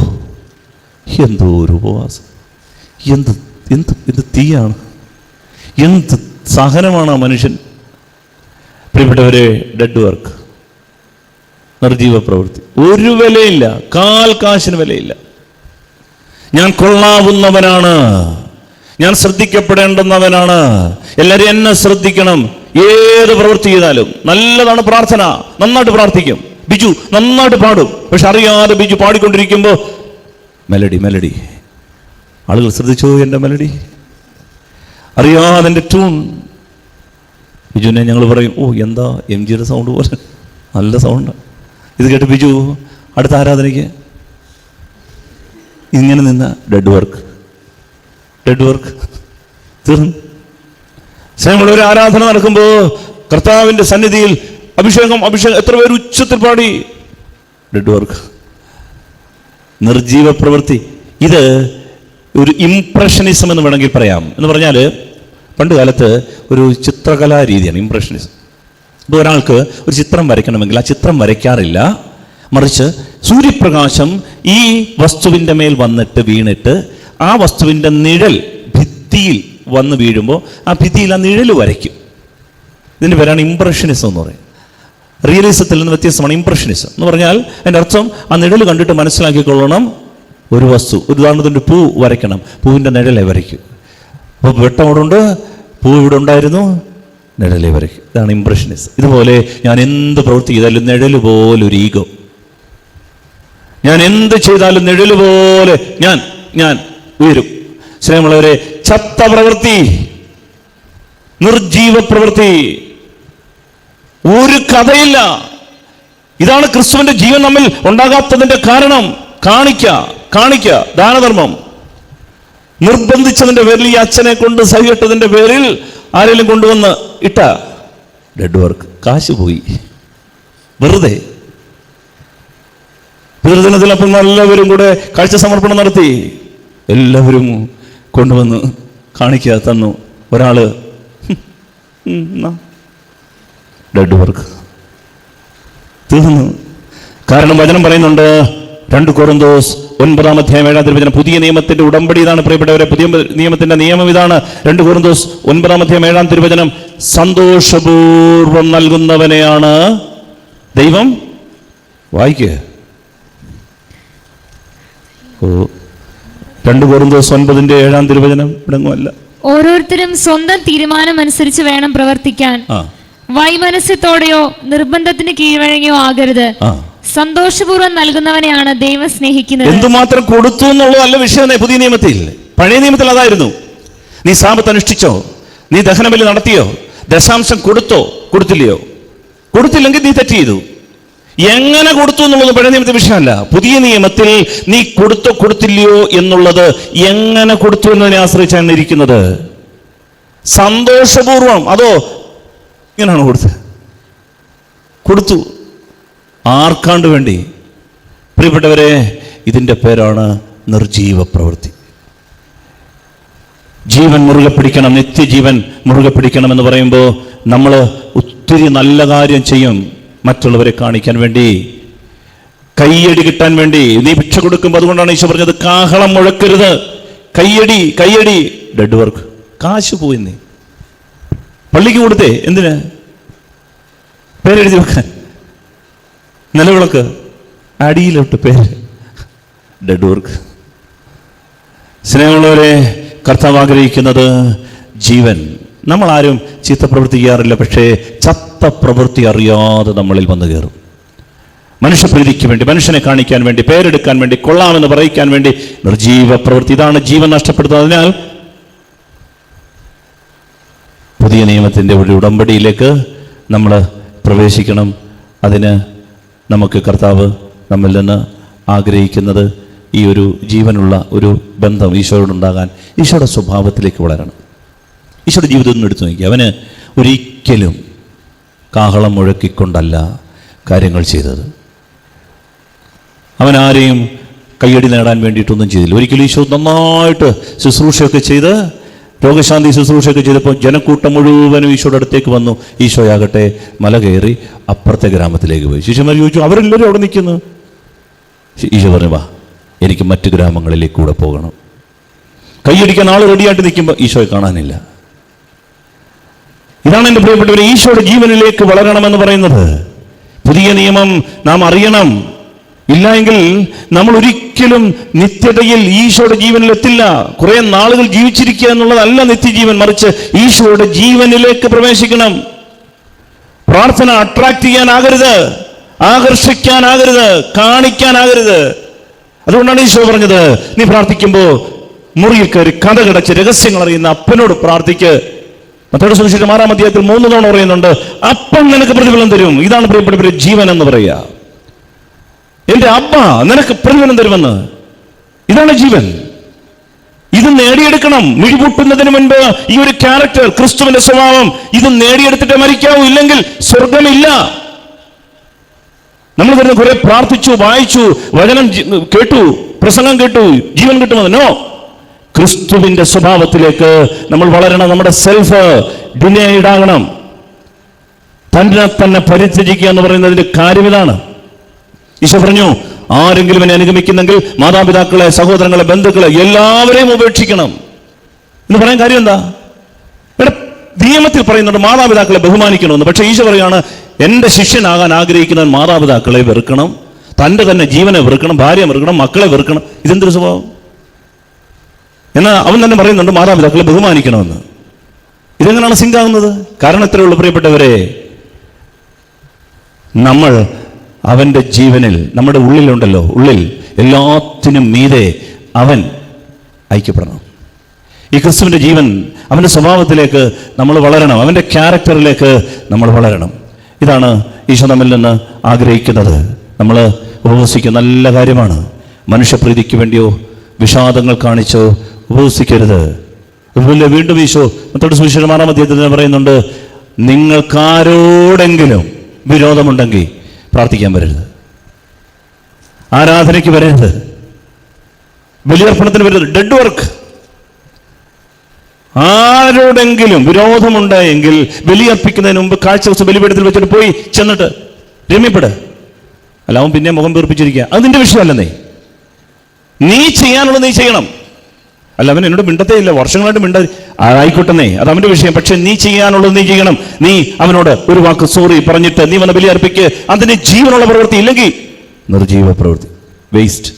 എന്തോ ഒരു ഉപവാസം, എന്ത് എന്ത് എന്ത് തീയാണ്, എന്ത് സഹനമാണ് ആ മനുഷ്യൻ. പ്രിയപ്പെട്ടവരെ, ഡെഡ് വർക്ക്, നിർജീവ പ്രവൃത്തി, ഒരു വിലയില്ല, കാൽ കാശിന് വിലയില്ല. ഞാൻ കൊള്ളാവുന്നവനാണ്, ഞാൻ ശ്രദ്ധിക്കപ്പെടേണ്ടുന്നവനാണ്, എല്ലാവരും എന്നെ ശ്രദ്ധിക്കണം. ഏത് പ്രവൃത്തി ചെയ്താലും നല്ലതാണ് പ്രാർത്ഥന, നന്നായിട്ട് പ്രാർത്ഥിക്കും. ബിജു നന്നായിട്ട് പാടും. പക്ഷെ അറിയാതെ ബിജു പാടിക്കൊണ്ടിരിക്കുമ്പോൾ മെലഡി മെലഡി, ആളുകൾ ശ്രദ്ധിച്ചോ എൻ്റെ മെലഡി, അറിയാതെ എൻ്റെ ട്യൂൺ. ബിജുവിനെ ഞങ്ങൾ പറയും, ഓ എന്താ MGയുടെ സൗണ്ട് പോലെ നല്ല സൗണ്ടാണ്. ഇത് കേട്ട് ബിജു അടുത്ത ആരാധനയ്ക്ക് ഇങ്ങനെ നിന്ന ഡെഡ് വർക്ക്, ഡെഡ് വർക്ക് തീർന്നു. ഒരു ആരാധന നടക്കുമ്പോൾ കർത്താവിൻ്റെ സന്നിധിയിൽ അഭിഷേകം, അഭിഷേകം, എത്ര പേര് ഉച്ചത്തിൽ പാടി, ഡെഡ് വർക്ക്, നിർജീവ പ്രവൃത്തി. ഇത് ഒരു ഇംപ്രഷനിസം എന്ന് വേണമെങ്കിൽ പറയാം. എന്ന് പറഞ്ഞാൽ പണ്ട് കാലത്ത് ഒരു ചിത്രകലാ രീതിയാണ് ഇംപ്രഷനിസം. ഇപ്പോൾ ഒരാൾക്ക് ഒരു ചിത്രം വരയ്ക്കണമെങ്കിൽ ആ ചിത്രം വരയ്ക്കാറില്ല, മറിച്ച് സൂര്യപ്രകാശം ഈ വസ്തുവിൻ്റെ മേൽ വന്നിട്ട് വീണിട്ട് ആ വസ്തുവിൻ്റെ നിഴൽ ഭിത്തിയിൽ വന്ന് വീഴുമ്പോൾ ആ ഭിത്തിയിൽ ആ നിഴൽ വരയ്ക്കും. ഇതിൻ്റെ പേരാണ് ഇംപ്രഷനിസം എന്ന് പറയും. റിയലിസത്തിൽ നിന്ന് വ്യത്യസ്തമാണ് ഇംപ്രഷനിസം എന്ന് പറഞ്ഞാൽ. അതിൻ്റെ അർത്ഥം ആ നിഴൽ കണ്ടിട്ട് മനസ്സിലാക്കിക്കൊള്ളണം ഒരു വസ്തു. ഒരു ഉദാഹരണത്തിൻ്റെ പൂ വരയ്ക്കണം, പൂവിൻ്റെ നിഴലെ വരയ്ക്കും. അപ്പോൾ വെട്ടം അവിടെ ഉണ്ട്, പൂ ഇവിടെ ഉണ്ടായിരുന്നു, നിഴലെ വരയ്ക്കും. ഇതാണ് ഇംപ്രഷനിസം. ഇതുപോലെ ഞാൻ എന്ത് പ്രവൃത്തി ചെയ്താലും നിഴൽ പോലെ ഒരു ഈഗോ, ഞാൻ എന്ത് ചെയ്താലും നിഴൽ പോലെ ഞാൻ ഉയരും. സ്നേഹമുള്ളവരെ, ചത്ത പ്രവൃത്തി, നിർജീവ പ്രവൃത്തി, ഒരു കഥയില്ല. ഇതാണ് ക്രിസ്തുവിന്റെ ജീവൻ നമ്മിൽ ഉണ്ടാകാത്തതിന്റെ കാരണം. കാണിക്ക ദാനധർമ്മം, നിർബന്ധിച്ചതിന്റെ പേരിൽ, ഈ അച്ഛനെ കൊണ്ട് സഹിട്ടതിന്റെ പേരിൽ ആരെങ്കിലും കൊണ്ടുവന്ന് ഇട്ട ഡെഡ് വർക്ക്, കാശ് പോയി വെറുതെ. പിതൃദിനത്തിൽ അപ്പം എല്ലാവരും കൂടെ കാഴ്ച സമർപ്പണം നടത്തി, എല്ലാവരും കൊണ്ടുവന്ന് കാണിക്കുക തന്നു. ഒരാള് ഡെഡ് വർക്ക് തീർന്നു. കാരണം വചനം പറയുന്നുണ്ട്, 2 കൊറിന്തോസ് 9-ാം അധ്യായം 7-ാം തിരുവചനം, പുതിയ നിയമത്തിന്റെ ഉടമ്പടി ഇതാണ് പ്രിയപ്പെട്ടവരെ. പുതിയ നിയമത്തിന്റെ നിയമം ഇതാണ്. 2 കൊറിന്തോസ് 9-ാം അധ്യായം 7-ാം തിരുവചനം, സന്തോഷപൂർവം നൽകുന്നവനെയാണ് ദൈവം. വായിക്കുക. 2 കൊറിന്തോസ് 9-ന്റെ 7-ാം തിരുവചനം ഇടങ്ങുമല്ല. ഓരോരുത്തരും സ്വന്തം തീരുമാനം അനുസരിച്ച് വേണം പ്രവർത്തിക്കാൻ. വൈമനസ്യത്തോടെയോ നിർബന്ധത്തിന് കീഴ്വഴങ്ങിയോ ആകരുത്. സന്തോഷപൂർവ്വം നൽകുന്നവനെയാണ് ദൈവം സ്നേഹിക്കുന്നത്. എന്തുമാത്രം കൊടുത്തു എന്നുള്ളതല്ല വിഷയം പുതിയ നിയമത്തിൽ. പഴയ നിയമത്തിൽ അതായിരുന്നു. നീ സാബത്ത് അനുഷ്ഠിച്ചോ, നീ ദഹനബലി നടത്തിയോ, ദശാംശം കൊടുത്തോ, കൊടുത്തില്ലയോ, കൊടുത്തില്ലെങ്കിൽ നീ തെറ്റ് ചെയ്തു. എങ്ങനെ കൊടുത്തു എന്നുള്ളത് പഴയ നിയമത്തെ വിഷയമല്ല. പുതിയ നിയമത്തിൽ നീ കൊടുത്തോ കൊടുത്തില്ലയോ എന്നുള്ളത് എങ്ങനെ കൊടുത്തു എന്നതിനെ ആശ്രയിച്ചാണ് ഇരിക്കുന്നത്. സന്തോഷപൂർവം, അതോ ഇങ്ങനെയാണ് കൊടുത്തു ആർക്കാണ്ട് വേണ്ടി. പ്രിയപ്പെട്ടവരെ, ഇതിൻ്റെ പേരാണ് നിർജീവ പ്രവൃത്തി. ജീവൻ മുറുകെ പിടിക്കണം, നിത്യജീവൻ മുറുകെ പിടിക്കണം എന്ന് പറയുമ്പോൾ നമ്മൾ ഒത്തിരി നല്ല കാര്യം ചെയ്യും, മറ്റുള്ളവരെ കാണിക്കാൻ വേണ്ടി, കയ്യടി കിട്ടാൻ വേണ്ടി. നീ ഭിക്ഷ കൊടുക്കുമ്പോൾ അതുകൊണ്ടാണ് ഈശോ പറഞ്ഞത്, കാഹളം മുഴക്കരുത്, കയ്യടി. ഡെഡ് വർക്ക്, കാശ് പോയി. നീ പള്ളിക്ക് കൊടുത്തേ എന്തിന്? പേരെഴുതി വെക്കാൻ. നിലവിളക്ക് അടിയിലോട്ട് പേര്, ഡെഡ് വർക്ക്. സ്നേഹമുള്ളവരെ, കർത്താവ് ആഗ്രഹിക്കുന്നത് ജീവൻ. നമ്മളാരും ചീത്ത പ്രവൃത്തി ചെയ്യാറില്ല, പക്ഷേ ചത്ത പ്രവൃത്തി അറിയാതെ നമ്മളിൽ വന്നു കയറും. മനുഷ്യപ്രീതിക്ക് വേണ്ടി, മനുഷ്യനെ കാണിക്കാൻ വേണ്ടി, പേരെടുക്കാൻ വേണ്ടി, കൊള്ളാമെന്ന് പറയിക്കാൻ വേണ്ടി നിർജീവ പ്രവൃത്തി. ഇതാണ് ജീവൻ നഷ്ടപ്പെടുത്തുന്നത്. അതിനാൽ പുതിയ നിയമത്തിൻ്റെ ഒരു ഉടമ്പടിയിലേക്ക് നമ്മൾ പ്രവേശിക്കണം. അതിന് നമുക്ക് കർത്താവ് നമ്മിൽ നിന്ന് ആഗ്രഹിക്കുന്നത് ഈ ഒരു ജീവനുള്ള ഒരു ബന്ധം ഈശോയോടുണ്ടാകാൻ, ഈശോയുടെ സ്വഭാവത്തിലേക്ക് വളരണം. ഈശോയുടെ ജീവിതം ഒന്നും എടുത്തു നോക്കി. അവന് ഒരിക്കലും കാഹളം മുഴക്കിക്കൊണ്ടല്ല കാര്യങ്ങൾ ചെയ്തത്. അവൻ ആരെയും കയ്യടി നേടാൻ വേണ്ടിയിട്ടൊന്നും ചെയ്തില്ല. ഒരിക്കലും ഈശോ നന്നായിട്ട് ശുശ്രൂഷയൊക്കെ ചെയ്ത്, രോഗശാന്തി ശുശ്രൂഷയൊക്കെ ചെയ്തപ്പോൾ ജനക്കൂട്ടം മുഴുവനും ഈശോയുടെ അടുത്തേക്ക് വന്നു. ഈശോയാകട്ടെ മല കയറി അപ്പുറത്തെ ഗ്രാമത്തിലേക്ക് പോയി. ശിഷ്യന്മാർ ചോദിച്ചു, അവരെല്ലാവരും അവിടെ നിൽക്കുന്നു. ഈശോ പറഞ്ഞു, വാ, എനിക്ക് മറ്റു ഗ്രാമങ്ങളിലേക്ക് കൂടെ പോകണം. കൈയടിക്കാൻ ആൾ റെഡിയായിട്ട് നിൽക്കുമ്പോൾ ഈശോയെ കാണാനില്ല. ഇതാണ് എൻ്റെ പ്രിയപ്പെട്ടവരെ, ഈശോയുടെ ജീവനിലേക്ക് വളരണമെന്ന് പറയുന്നത്. പുതിയ നിയമം നാം അറിയണം. ഇല്ല എങ്കിൽ നമ്മൾ ഒരിക്കലും നിത്യതയിൽ ഈശോയുടെ ജീവനിലെത്തില്ല. കുറെ നാളുകൾ ജീവിച്ചിരിക്കുക എന്നുള്ളതല്ല നിത്യജീവൻ, മറിച്ച് ഈശോയുടെ ജീവനിലേക്ക് പ്രവേശിക്കണം. പ്രാർത്ഥന അട്രാക്ട് ചെയ്യാനാകരുത്, ആകർഷിക്കാനാകരുത്, കാണിക്കാനാകരുത്. അതുകൊണ്ടാണ് ഈശോ പറഞ്ഞത്, നീ പ്രാർത്ഥിക്കുമ്പോൾ മുറിയിൽ കയറി കഥ കിടച്ച് രഹസ്യങ്ങൾ അറിയുന്ന അപ്പനോട് പ്രാർത്ഥിക്ക്. മത്തായിയുടെ സുവിശേഷം 6-ാം അധ്യായത്തിൽ 3 തവണ പറയുന്നുണ്ട്, അപ്പം നിനക്ക് പ്രതിഫലം തരും. ഇതാണ് പ്രിയപ്പെട്ടവരെ ജീവൻ എന്ന് പറയുക. എന്റെ അമ്മ നിനക്ക് പ്രതിഫലം തരുമെന്ന്. ഇതാണ് ജീവൻ. ഇത് നേടിയെടുക്കണം. മിഴിപൂട്ടുന്നതിന് മുൻപ് ഈ ഒരു ക്യാരക്ടർ, ക്രിസ്തുവിന്റെ സ്വഭാവം, ഇത് നേടിയെടുത്തിട്ട് മരിക്കാവൂ. ഇല്ലെങ്കിൽ സ്വർഗമില്ല. നമ്മൾ വരുന്ന കുറെ പ്രാർത്ഥിച്ചു, വായിച്ചു, വചനം കേട്ടു, പ്രസംഗം കേട്ടു, ജീവൻ കിട്ടുമെന്ന്. നോ, ക്രിസ്തുവിന്റെ സ്വഭാവത്തിലേക്ക് നമ്മൾ വളരണം. നമ്മുടെ സെൽഫ് ഡിനൈഡ് ആകണം. തന്നെ പരിത്യജിക്കുക എന്ന് പറയുന്നതിന്റെ കാര്യം ഇതാണ്. ഈശോ പറഞ്ഞു, ആരെങ്കിലും എന്നെ അനുഗമിക്കുന്നെങ്കിൽ മാതാപിതാക്കളെ, സഹോദരങ്ങളെ, ബന്ധുക്കളെ എല്ലാവരെയും ഉപേക്ഷിക്കണം എന്ന് പറയാൻ കാര്യം എന്താ? ഇവിടെ നിയമത്തിൽ പറയുന്നുണ്ട് മാതാപിതാക്കളെ ബഹുമാനിക്കണമെന്ന്. പക്ഷേ ഈശോ പറയാണ്, എൻ്റെ ശിഷ്യനാകാൻ ആഗ്രഹിക്കുന്നവൻ മാതാപിതാക്കളെ വെറുക്കണം, തൻ്റെ തന്നെ ജീവനെ വെറുക്കണം, ഭാര്യയെ വെറുക്കണം, മക്കളെ വെറുക്കണം. ഇതെന്തൊരു സ്വഭാവം? എന്നാൽ അവൻ തന്നെ പറയുന്നുണ്ട് മാതാപിതാക്കളെ ബഹുമാനിക്കണമെന്ന്. ഇതെങ്ങനെയാണ് സിങ്കാവുന്നത്? കാരണം ഇത്രയേ ഉള്ളൂ പ്രിയപ്പെട്ടവരെ, നമ്മൾ അവൻ്റെ ജീവനിൽ, നമ്മുടെ ഉള്ളിലുണ്ടല്ലോ, ഉള്ളിൽ എല്ലാത്തിനും മീതെ അവൻ ഐക്യപ്പെടണം. ഈ ക്രിസ്തുവിൻ്റെ ജീവൻ, അവൻ്റെ സ്വഭാവത്തിലേക്ക് നമ്മൾ വളരണം, അവൻ്റെ ക്യാരക്ടറിലേക്ക് നമ്മൾ വളരണം. ഇതാണ് ഈശോ നമ്മിൽ നിന്ന് ആഗ്രഹിക്കുന്നത്. നമ്മൾ ഉപവസിക്കുന്ന നല്ല കാര്യമാണ്. മനുഷ്യപ്രീതിക്ക് വേണ്ടിയോ വിഷാദങ്ങൾ കാണിച്ചോ ഉപവസിക്കരുത്. അതുപോലെ വീണ്ടും ഈശോ മത്തായിയുടെ സുവിശേഷം 6-ാം അധ്യായത്തിൽ പറയുന്നുണ്ട്, നിങ്ങൾക്കാരോടെങ്കിലും വിരോധമുണ്ടെങ്കിൽ പ്രാർത്ഥിക്കാൻ വരരുത്, ആരാധനയ്ക്ക് വരരുത്, ബലിയർപ്പണത്തിന് വരരുത്. Dead work. ആരോടെങ്കിലും വിരോധമുണ്ടായെങ്കിൽ ബലിയർപ്പിക്കുന്നതിന് മുമ്പ് കാഴ്ച ദിവസം ബലിപീഠത്തിൽ വെച്ചിട്ട് പോയി ചെന്നിട്ട് രമ്യപ്പെട്. അല്ല, അവൻ പിന്നെ മുഖം വീർപ്പിച്ചിരിക്കുക. അത് നിന്റെ വിഷയമല്ലെന്നേ. നീ ചെയ്യാനുള്ളത് നീ ചെയ്യണം. അല്ല, അവൻ എന്നോട് മിണ്ടത്തേ ഇല്ല, വർഷങ്ങളായിട്ട് ആയിക്കോട്ടെന്നേ, അത് അവന്റെ വിഷയം. പക്ഷെ നീ ചെയ്യാനുള്ളത് നീ ചെയ്യണം. നീ അവനോട് ഒരു വാക്ക് സോറി പറഞ്ഞിട്ട് നീ വന്ന് ബലി അർപ്പിക്ക്. അതിന് ജീവനുള്ള പ്രവൃത്തി. ഇല്ലെങ്കിൽ നിർജീവ പ്രവൃത്തി, വേസ്റ്റ്.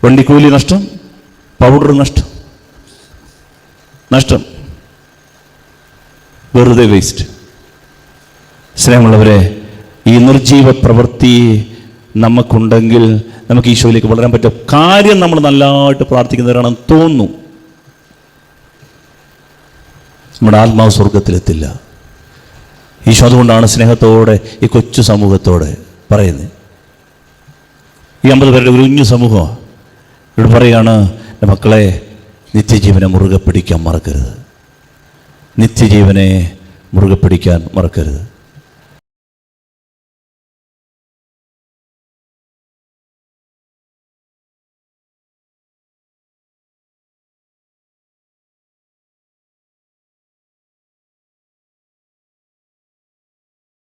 വണ്ടിക്കൂലി നഷ്ടം, പൗഡർ നഷ്ടം, വെറുതെ വേസ്റ്റ്. സ്നേഹമുള്ളവരെ, ഈ നിർജീവ പ്രവൃത്തി നമുക്കുണ്ടെങ്കിൽ നമുക്ക് ഈശോയിലേക്ക് വളരാൻ പറ്റും. കാര്യം നമ്മൾ നല്ലതായിട്ട് പ്രാർത്ഥിക്കുന്നവരാണെന്ന് തോന്നുന്നു, നമ്മുടെ ആത്മാവ് സ്വർഗത്തിലെത്തില്ല. ഈശോ അതുകൊണ്ടാണ് സ്നേഹത്തോടെ ഈ കൊച്ചു സമൂഹത്തോടെ പറയുന്നത്. ഈ 50 പേരുടെ ഒരു കുഞ്ഞു സമൂഹമാണ്. ഇവിടെ പറയുകയാണ്, മക്കളെ, നിത്യജീവനെ മുറുകെ പിടിക്കാൻ മറക്കരുത്. നിത്യജീവനെ മുറുകെ പിടിക്കാൻ മറക്കരുത്.